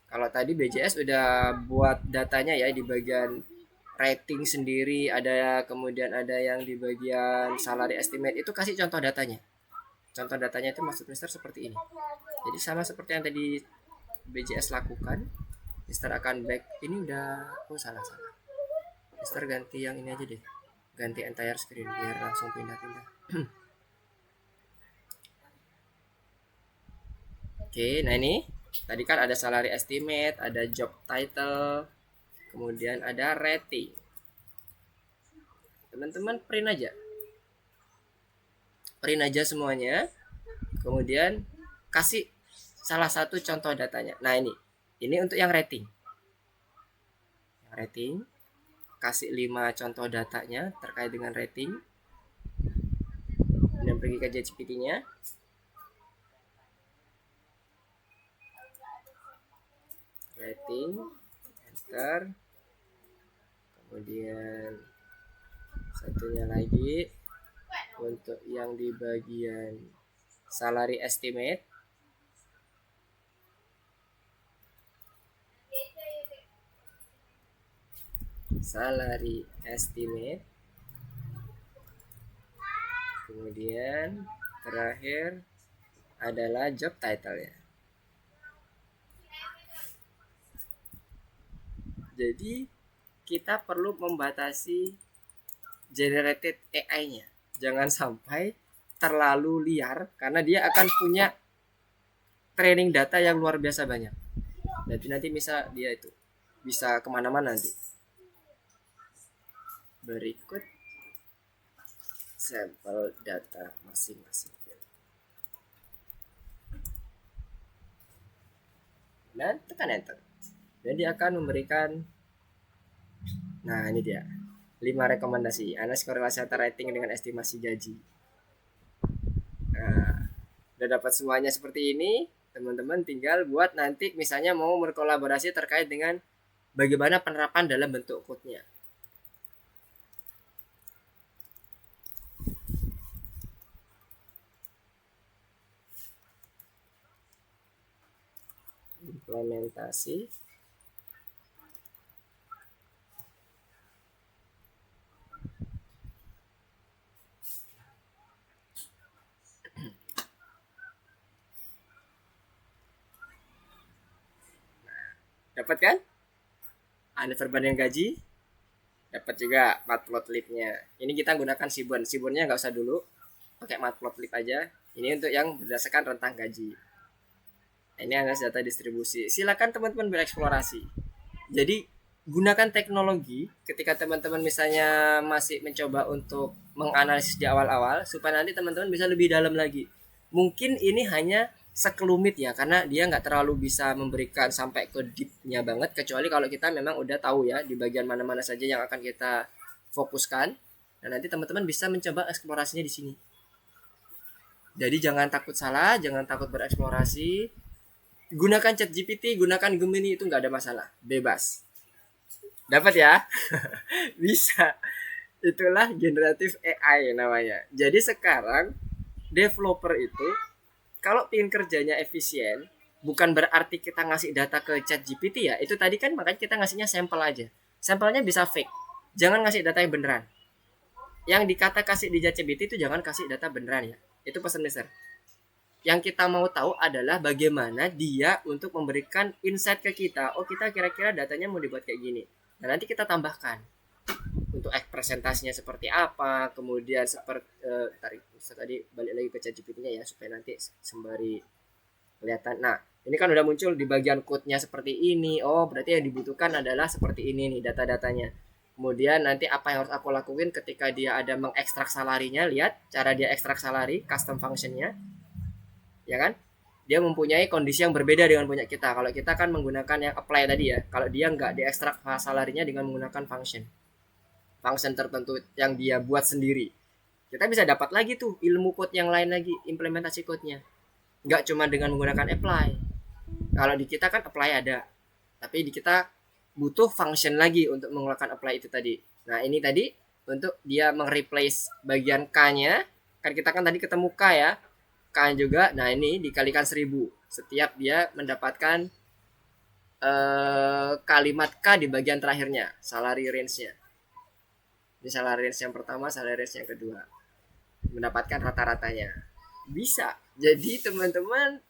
S1: Kalau tadi BJS udah buat datanya ya di bagian rating sendiri, ada kemudian ada yang di bagian salary estimate, itu kasih contoh datanya. Contoh datanya itu maksud Mister seperti ini. Jadi sama seperti yang tadi BJS lakukan, Mister akan back. Ini udah salah. Mister ganti yang ini aja deh. Ganti entire screen biar langsung pindah-pindah. Oke, nah ini tadi kan ada salary estimate, ada job title, kemudian ada rating. Teman-teman print aja semuanya, kemudian kasih salah satu contoh datanya. Nah ini untuk yang rating. Kasih 5 contoh datanya terkait dengan rating, dan pergi ke GPT-nya. Rating, enter, kemudian satunya lagi untuk yang di bagian salary estimate, kemudian terakhir adalah job title ya. Jadi kita perlu membatasi generated AI-nya. Jangan sampai terlalu liar karena dia akan punya training data yang luar biasa banyak. Nanti bisa dia itu bisa kemana-mana nanti. Berikut sampel data masing-masing. Dan tekan enter. Dan dia akan memberikan, nah ini dia 5 rekomendasi analisis korelasi antara rating dengan estimasi gaji. Nah, udah dapat semuanya seperti ini. Teman-teman tinggal buat nanti misalnya mau berkolaborasi terkait dengan bagaimana penerapan dalam bentuk code-nya. Implementasi. Dapat kan? Ada perbandingan gaji. Dapat juga matplotlib-nya. Ini kita gunakan Seaborn. Seaborn-nya nggak usah dulu. Pakai matplotlib aja. Ini untuk yang berdasarkan rentang gaji. Ini analisis data distribusi. Silakan teman-teman bereksplorasi. Jadi gunakan teknologi ketika teman-teman misalnya masih mencoba untuk menganalisis di awal-awal supaya nanti teman-teman bisa lebih dalam lagi. Mungkin ini hanya sekelumit ya karena dia nggak terlalu bisa memberikan sampai ke deepnya banget kecuali kalau kita memang udah tahu ya di bagian mana-mana saja yang akan kita fokuskan. Dan nanti teman-teman bisa mencoba eksplorasinya di sini. Jadi jangan takut salah, jangan takut bereksplorasi. Gunakan ChatGPT, gunakan Gemini, itu nggak ada masalah, bebas. Dapat ya? Bisa. Itulah generatif AI namanya. Jadi sekarang developer itu kalau ingin kerjanya efisien, bukan berarti kita ngasih data ke ChatGPT ya. Itu tadi kan makanya kita ngasihnya sampel aja. Sampelnya bisa fake. Jangan ngasih data yang beneran. Yang dikata kasih di ChatGPT itu jangan kasih data beneran ya. Itu pesan Mister. Yang kita mau tahu adalah bagaimana dia untuk memberikan insight ke kita. Oh, kita kira-kira datanya mau dibuat kayak gini. Dan nanti kita tambahkan untuk presentasinya seperti apa, kemudian seperti tadi balik lagi ke ChatGPT-nya ya supaya nanti sembari kelihatan. Nah, ini kan udah muncul di bagian code-nya seperti ini. Oh, berarti yang dibutuhkan adalah seperti ini nih data-datanya. Kemudian nanti apa yang harus aku lakuin ketika dia ada mengekstrak salarinya, lihat cara dia ekstrak salari, custom function-nya. Ya kan? Dia mempunyai kondisi yang berbeda dengan punya kita. Kalau kita kan menggunakan yang apply tadi ya. Kalau dia nggak diekstrak salarinya dengan menggunakan function tertentu yang dia buat sendiri. Kita bisa dapat lagi tuh ilmu code yang lain lagi, implementasi code-nya. Nggak cuma dengan menggunakan apply. Kalau di kita kan apply ada, tapi di kita butuh function lagi untuk menggunakan apply itu tadi. Nah ini tadi untuk dia meng-replace bagian K-nya, kan kita kan tadi ketemu K ya, K juga. Nah ini dikalikan 1000 setiap dia mendapatkan kalimat K di bagian terakhirnya, salary range-nya. Ini salary range yang pertama, salary range yang kedua, mendapatkan rata-ratanya. Bisa. Jadi teman-teman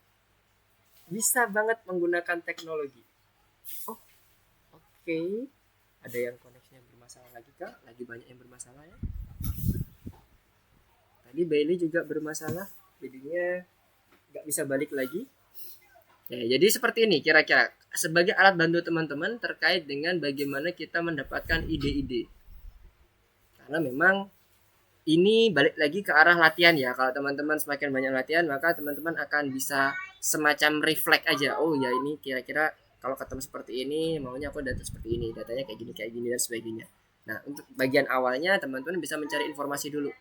S1: bisa banget menggunakan teknologi. Oh, oke. Ada yang koneksinya bermasalah lagi kah? Lagi banyak yang bermasalah ya. Tadi Bailey juga bermasalah, jadinya nggak bisa balik lagi. Ya, jadi seperti ini kira-kira sebagai alat bantu teman-teman terkait dengan bagaimana kita mendapatkan ide-ide. Karena memang ini balik lagi ke arah latihan ya. Kalau teman-teman semakin banyak latihan, maka teman-teman akan bisa semacam reflect aja. Oh ya ini kira-kira kalau ketemu seperti ini, maunya aku data seperti ini, datanya kayak gini dan sebagainya. Nah untuk bagian awalnya teman-teman bisa mencari informasi dulu.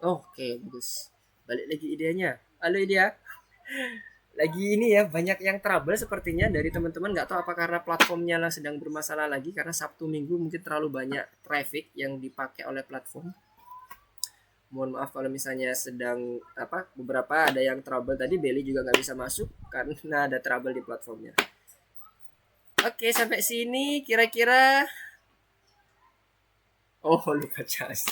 S1: Oh, oke, bagus. Balik lagi idenya. Halo idea. Lagi ini ya banyak yang trouble sepertinya dari teman-teman, nggak tahu apa karena platformnya lah sedang bermasalah lagi karena Sabtu Minggu mungkin terlalu banyak traffic yang dipakai oleh platform. Mohon maaf kalau misalnya sedang beberapa ada yang trouble tadi. Belly juga nggak bisa masuk karena ada trouble di platformnya. Oke, sampai sini kira-kira. Oh, lupa cas.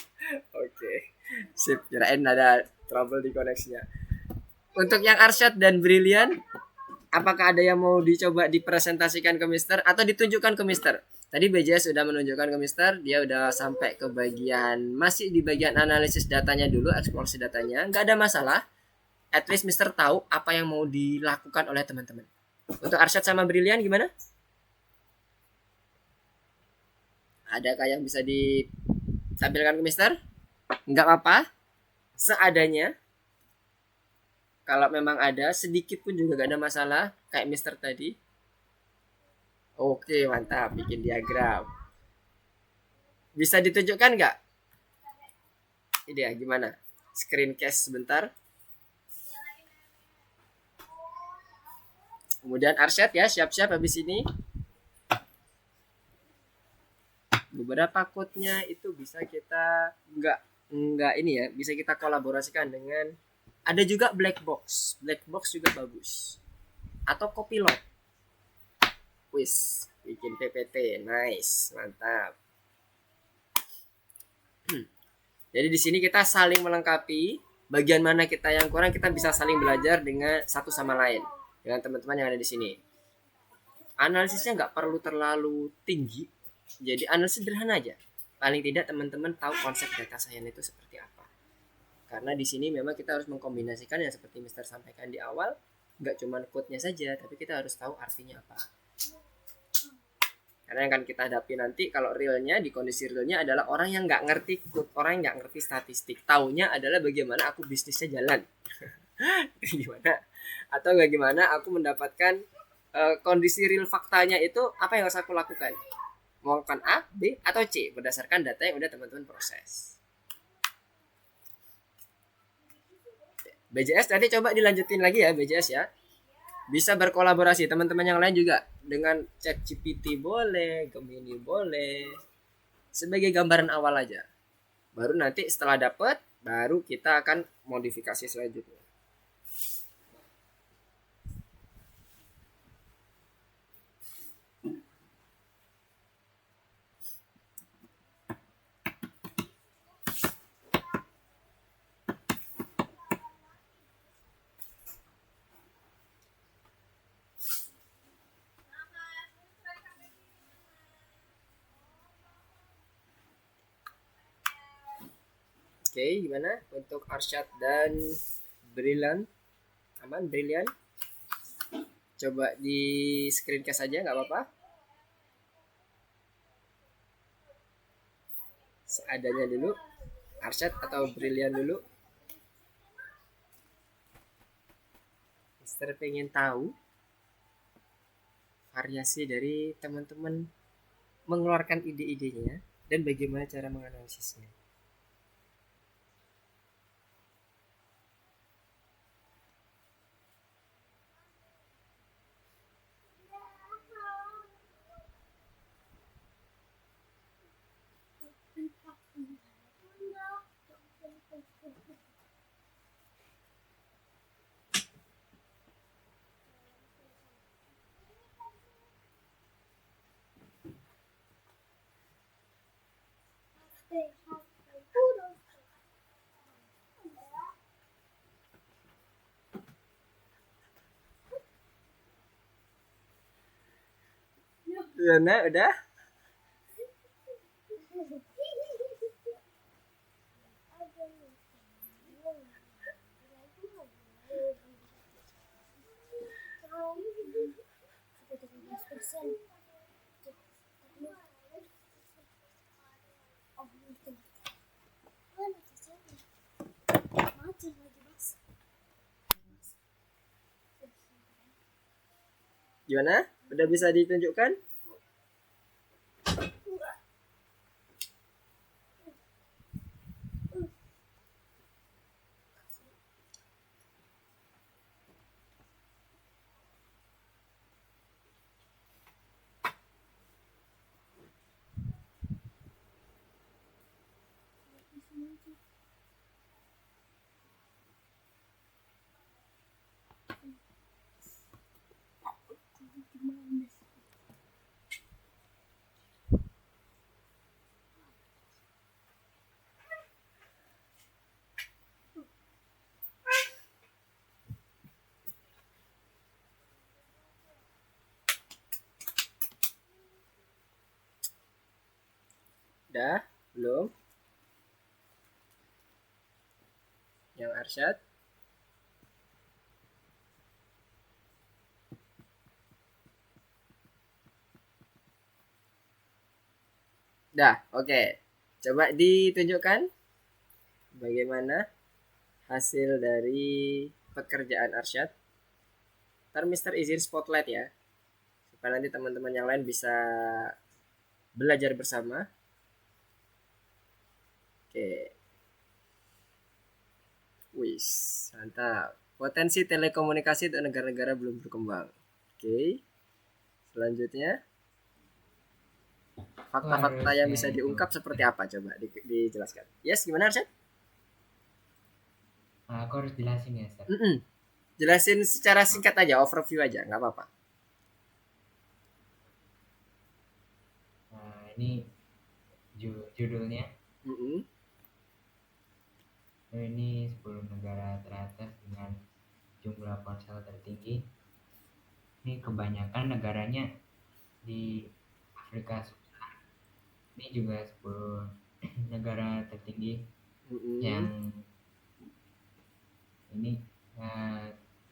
S1: Oke, sip, kirain ada trouble di koneksinya. Untuk yang Arsyad dan Brilian, apakah ada yang mau dicoba dipresentasikan ke Mister atau ditunjukkan ke Mister? Tadi BJ sudah menunjukkan ke Mister, dia udah sampai ke bagian, masih di bagian analisis datanya dulu, eksplorasi datanya. Nggak ada masalah, at least Mister tahu apa yang mau dilakukan oleh teman-teman. Untuk Arsyad sama Brilian gimana? Adakah yang bisa ditampilkan ke Mister? Nggak apa-apa, seadanya. Kalau memang ada, sedikit pun juga gak ada masalah, kayak Mister tadi. Oke, mantap, bikin diagram. Bisa ditunjukkan nggak? Ini ya, gimana? Screen cast sebentar. Kemudian Arsyad ya, siap-siap habis ini. Beberapa code-nya itu bisa kita nggak ini ya, bisa kita kolaborasikan dengan. Ada juga black box juga bagus. Atau copilot. Wis, bikin PPT, nice, mantap. Jadi di sini kita saling melengkapi. Bagian mana kita yang kurang, kita bisa saling belajar dengan satu sama lain dengan teman-teman yang ada di sini. Analisisnya nggak perlu terlalu tinggi, jadi analisis sederhana aja. Paling tidak teman-teman tahu konsep data science itu seperti apa. Karena di sini memang kita harus mengkombinasikan yang seperti Mister sampaikan di awal, nggak cuma code-nya saja, tapi kita harus tahu artinya apa. Karena yang akan kita hadapi nanti kalau realnya, di kondisi realnya adalah orang yang nggak ngerti code, orang yang nggak ngerti statistik. Taunya adalah bagaimana aku bisnisnya jalan, gimana, atau bagaimana aku mendapatkan kondisi real faktanya itu apa yang harus aku lakukan. Mau melakukan A, B, atau C berdasarkan data yang udah teman-teman proses. BJS nanti coba dilanjutin lagi ya BJS ya. Bisa berkolaborasi teman-teman yang lain juga dengan ChatGPT boleh, Gemini boleh. Sebagai gambaran awal aja. Baru nanti setelah dapet baru kita akan modifikasi selanjutnya. Oke, gimana untuk Arsyad dan Brilliant? Aman, Brilliant? Coba di screencast aja nggak apa-apa. Seadanya dulu. Arsyad atau Brilliant dulu. Mister pengen tahu variasi dari teman-teman mengeluarkan ide-idenya dan bagaimana cara menganalisisnya. Udah? Gimana? Udah bisa ditunjukkan? Udah? Belum? Yang Arsyad? Dah, oke. Coba ditunjukkan bagaimana hasil dari pekerjaan Arsyad. Ntar Mister izin spotlight ya, supaya nanti teman-teman yang lain bisa belajar bersama. Oke. Wis, mantap. Potensi telekomunikasi untuk negara-negara belum berkembang. Oke. Selanjutnya, fakta-fakta yang bisa diungkap seperti apa? Coba dijelaskan. Yes, gimana Arsyad?
S3: Aku harus jelasin ya, Sir.
S1: Jelasin secara singkat aja, overview aja, nggak apa-apa.
S3: Nah, ini judulnya. Ini 10 negara teratas dengan jumlah ponsel tertinggi. Ini kebanyakan negaranya di Afrika Selatan. Ini juga 10 negara tertinggi yang ini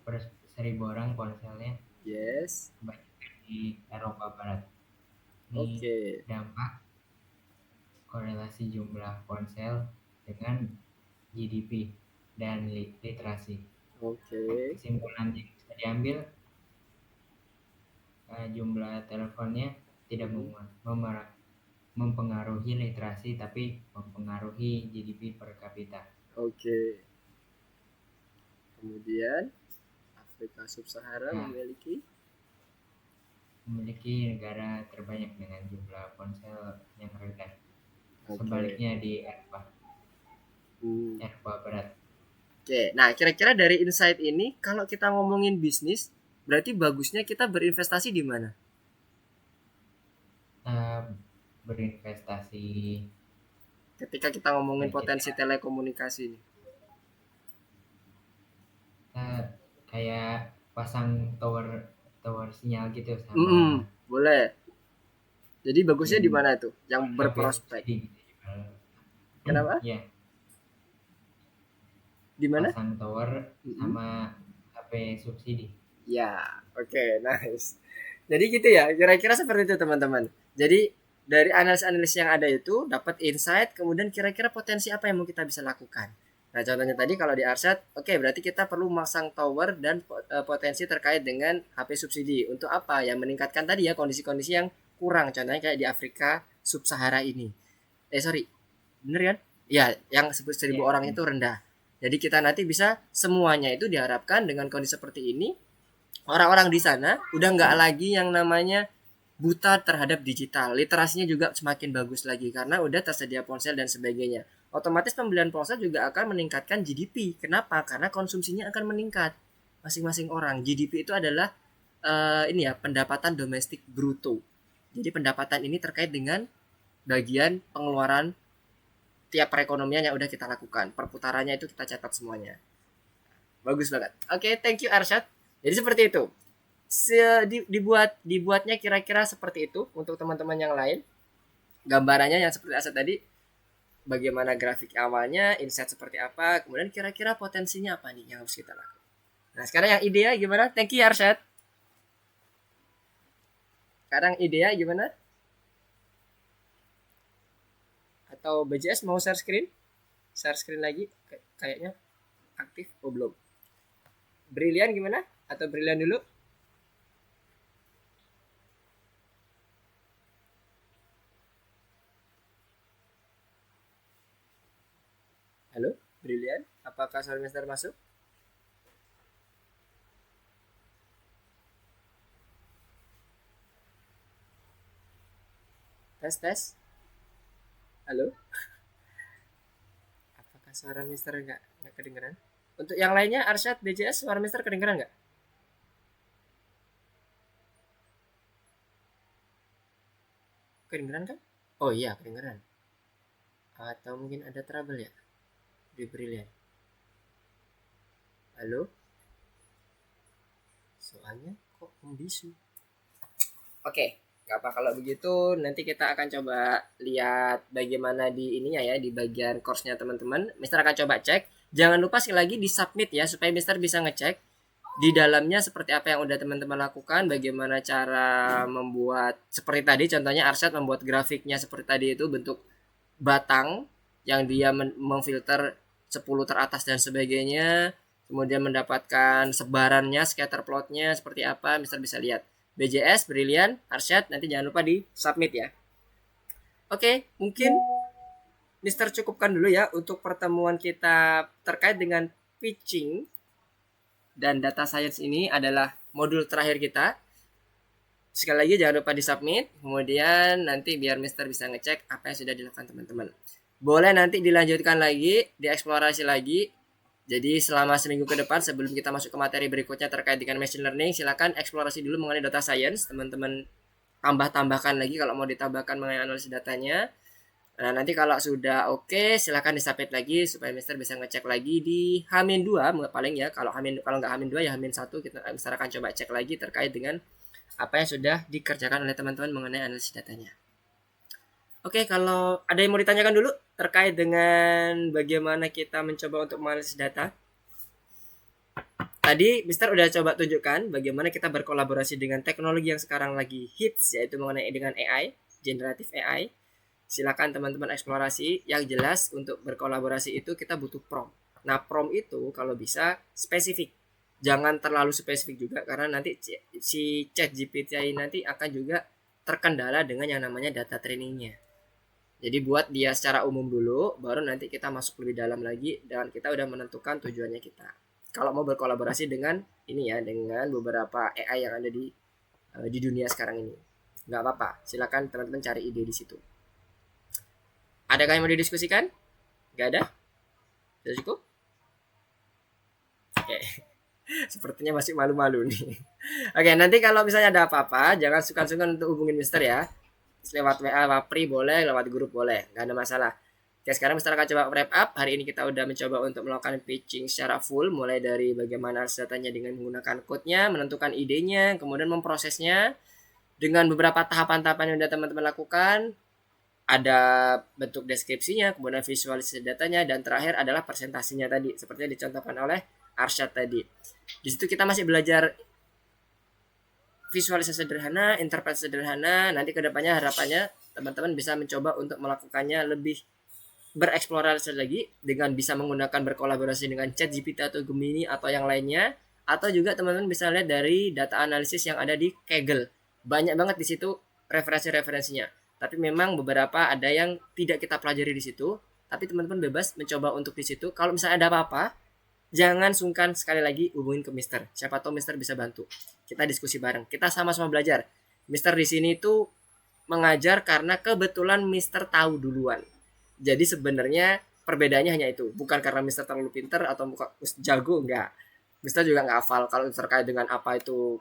S3: per 1000 orang ponselnya.
S1: Yes.
S3: Kebanyakan di Eropa Barat. Ini dampak korelasi jumlah ponsel dengan GDP dan literasi. Kesimpulan yang bisa diambil, jumlah teleponnya tidak mempengaruhi literasi, tapi mempengaruhi GDP per kapita.
S1: Kemudian Afrika Sub-Sahara
S3: Nah,
S1: memiliki
S3: negara terbanyak dengan jumlah ponsel yang rendah.
S1: Oke.
S3: Sebaliknya di Eropa Barat.
S1: Oke, nah kira-kira dari insight ini kalau kita ngomongin bisnis, berarti bagusnya kita berinvestasi di mana?
S3: Berinvestasi
S1: Ketika kita ngomongin
S3: ya
S1: potensi
S3: kita
S1: telekomunikasi ini.
S3: kayak pasang tower sinyal gitu
S1: Mm-mm,
S3: sama
S1: boleh. Jadi bagusnya di
S3: yang
S1: mana tuh? Yang
S3: HP
S1: berprospek.
S3: subsidi gitu juga.
S1: Kenapa?
S3: Ya,
S1: Di mana?
S3: pasang tower
S1: Mm-mm.
S3: sama HP subsidi.
S1: Ya, oke, nice. Jadi gitu ya, kira-kira seperti itu teman-teman. Jadi dari analis-analis yang ada itu dapat insight, kemudian kira-kira potensi apa yang mau kita bisa lakukan. Nah, contohnya tadi kalau di Arset, oke, berarti kita perlu masang tower dan potensi terkait dengan HP subsidi. Untuk apa? Ya meningkatkan tadi ya kondisi-kondisi yang kurang. Contohnya kayak di Afrika Sub-Sahara ini. Sorry, bener kan? Ya, yang 1000
S3: Ya,
S1: orang itu rendah. Jadi kita nanti bisa semuanya itu diharapkan dengan kondisi seperti ini orang-orang di sana udah nggak lagi yang namanya buta terhadap digital. Literasinya juga semakin bagus lagi karena udah tersedia ponsel dan sebagainya. Otomatis pembelian ponsel juga akan meningkatkan GDP. Kenapa? Karena konsumsinya akan meningkat. Masing-masing orang. GDP itu adalah ini ya pendapatan domestik bruto. Jadi pendapatan ini terkait dengan bagian pengeluaran tiap perekonomian yang udah kita lakukan. Perputarannya itu kita catat semuanya. Bagus banget. Oke, thank you Arsyad. Jadi seperti itu. Dibuatnya kira-kira seperti itu untuk teman-teman yang lain. Gambarannya yang seperti Arsyad tadi, bagaimana grafik awalnya, insight seperti apa, kemudian kira-kira potensinya apa nih yang harus kita lakukan. Nah, sekarang yang ide gimana? Thank you Arsyad. Sekarang ide gimana? Atau BJS mau share screen? Share screen lagi kayaknya aktif. Oh belum. Brilian gimana? Atau Brilian dulu? Halo, Brilian. Apakah semester masuk? Tes tes. Halo. Apakah suara Mister nggak kedengeran? Untuk yang lainnya, Arsyad, BJS, suara Mister kedengeran nggak? Kedengeran kan? Oh iya, kedengeran. Atau mungkin ada trouble ya di Brilliant. Halo? Soalnya kok membisu. Oke, nggak apa kalau begitu nanti kita akan coba lihat bagaimana di ininya ya di bagian course-nya teman-teman. Mister akan coba cek. Jangan lupa sekali lagi di submit ya supaya Mister bisa ngecek di dalamnya seperti apa yang udah teman-teman lakukan, bagaimana cara membuat seperti tadi contohnya Arsyad membuat grafiknya seperti tadi itu bentuk batang yang dia memfilter 10 teratas dan sebagainya, kemudian mendapatkan sebarannya, scatter plotnya seperti apa, Mister bisa lihat. BJS, Brilliant, Arsyad, nanti jangan lupa di submit ya. Oke, mungkin Mister cukupkan dulu ya untuk pertemuan kita terkait dengan pitching dan data science ini adalah modul terakhir kita. Sekali lagi jangan lupa di submit, kemudian nanti biar Mister bisa ngecek apa yang sudah dilakukan teman-teman. Boleh nanti dilanjutkan lagi, dieksplorasi lagi. Jadi selama seminggu ke depan sebelum kita masuk ke materi berikutnya terkait dengan machine learning, silakan eksplorasi dulu mengenai data science, teman-teman tambahkan lagi kalau mau ditambahkan mengenai analisis datanya. Nah, nanti kalau sudah oke, silakan disubmit lagi supaya Mister bisa ngecek lagi di H-2 paling ya. Kalau nggak H-2 ya H-1 kita Mister akan coba cek lagi terkait dengan apa yang sudah dikerjakan oleh teman-teman mengenai analisis datanya. Oke, kalau ada yang mau ditanyakan dulu terkait dengan bagaimana kita mencoba untuk menganalisis data. Tadi Mister udah coba tunjukkan bagaimana kita berkolaborasi dengan teknologi yang sekarang lagi hits yaitu mengenai dengan AI, generative AI. Silakan teman-teman eksplorasi. Yang jelas untuk berkolaborasi itu kita butuh prompt. Nah, prompt itu kalau bisa spesifik. Jangan terlalu spesifik juga karena nanti si ChatGPT nanti akan juga terkendala dengan yang namanya data trainingnya. Jadi buat dia secara umum dulu, baru nanti kita masuk lebih dalam lagi dan kita udah menentukan tujuannya kita. kalau mau berkolaborasi dengan ini ya, dengan beberapa AI yang ada di dunia sekarang ini. Nggak apa-apa, silakan teman-teman cari ide di situ. Adakah yang mau didiskusikan? Nggak ada? Sudah cukup? Oke. Sepertinya masih malu-malu nih. Oke, nanti kalau misalnya ada apa-apa, jangan sungkan-sungkan untuk hubungin Mister ya. Lewat WA, Wapri boleh, lewat grup boleh, nggak ada masalah. Oke, sekarang Mister akan coba wrap up. Hari ini kita udah mencoba untuk melakukan pitching secara full, mulai dari bagaimana datanya dengan menggunakan code-nya, menentukan idenya, kemudian memprosesnya dengan beberapa tahapan-tahapan yang sudah teman-teman lakukan. Ada bentuk deskripsinya, kemudian visualisasi datanya, dan terakhir adalah presentasinya tadi, seperti yang dicontohkan oleh Arsyad tadi. Di situ kita masih belajar visualisasi sederhana, interpretasi sederhana. Nanti kedepannya harapannya teman-teman bisa mencoba untuk melakukannya lebih bereksplorasi lagi dengan bisa menggunakan berkolaborasi dengan ChatGPT atau Gemini atau yang lainnya, atau juga teman-teman bisa lihat dari data analisis yang ada di Kaggle. Banyak banget di situ referensi-referensinya. Tapi memang beberapa ada yang tidak kita pelajari di situ, tapi teman-teman bebas mencoba untuk di situ. Kalau misalnya ada apa-apa, jangan sungkan, sekali lagi hubungin ke Mister. Siapa tahu Mister bisa bantu. Kita diskusi bareng. Kita sama-sama belajar. Mister di sini tuh mengajar karena kebetulan Mister tahu duluan. Jadi sebenarnya perbedaannya hanya itu. Bukan karena Mister terlalu pinter atau jago, enggak. Mister juga nggak hafal kalau terkait dengan apa itu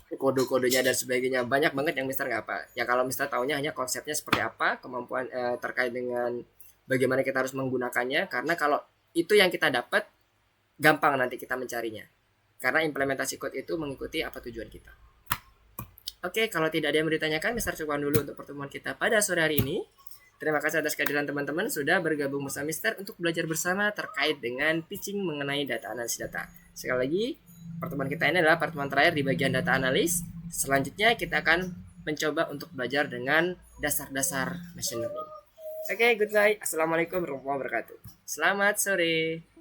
S1: kode-kodenya dan sebagainya. Banyak banget yang Mister nggak apa. Ya kalau Mister taunya hanya konsepnya seperti apa, kemampuan terkait dengan bagaimana kita harus menggunakannya. Karena kalau itu yang kita dapat, gampang nanti kita mencarinya. Karena implementasi code itu mengikuti apa tujuan kita. Oke, kalau tidak ada yang ditanyakan, Mister cukupkan dulu untuk pertemuan kita pada sore hari ini. Terima kasih atas kehadiran teman-teman sudah bergabung bersama Mister untuk belajar bersama terkait dengan pitching mengenai data analisis data. Sekali lagi, pertemuan kita ini adalah pertemuan terakhir di bagian data analis. Selanjutnya kita akan mencoba untuk belajar dengan dasar-dasar machine learning. Oke, goodbye. Assalamualaikum warahmatullahi wabarakatuh. Selamat sore.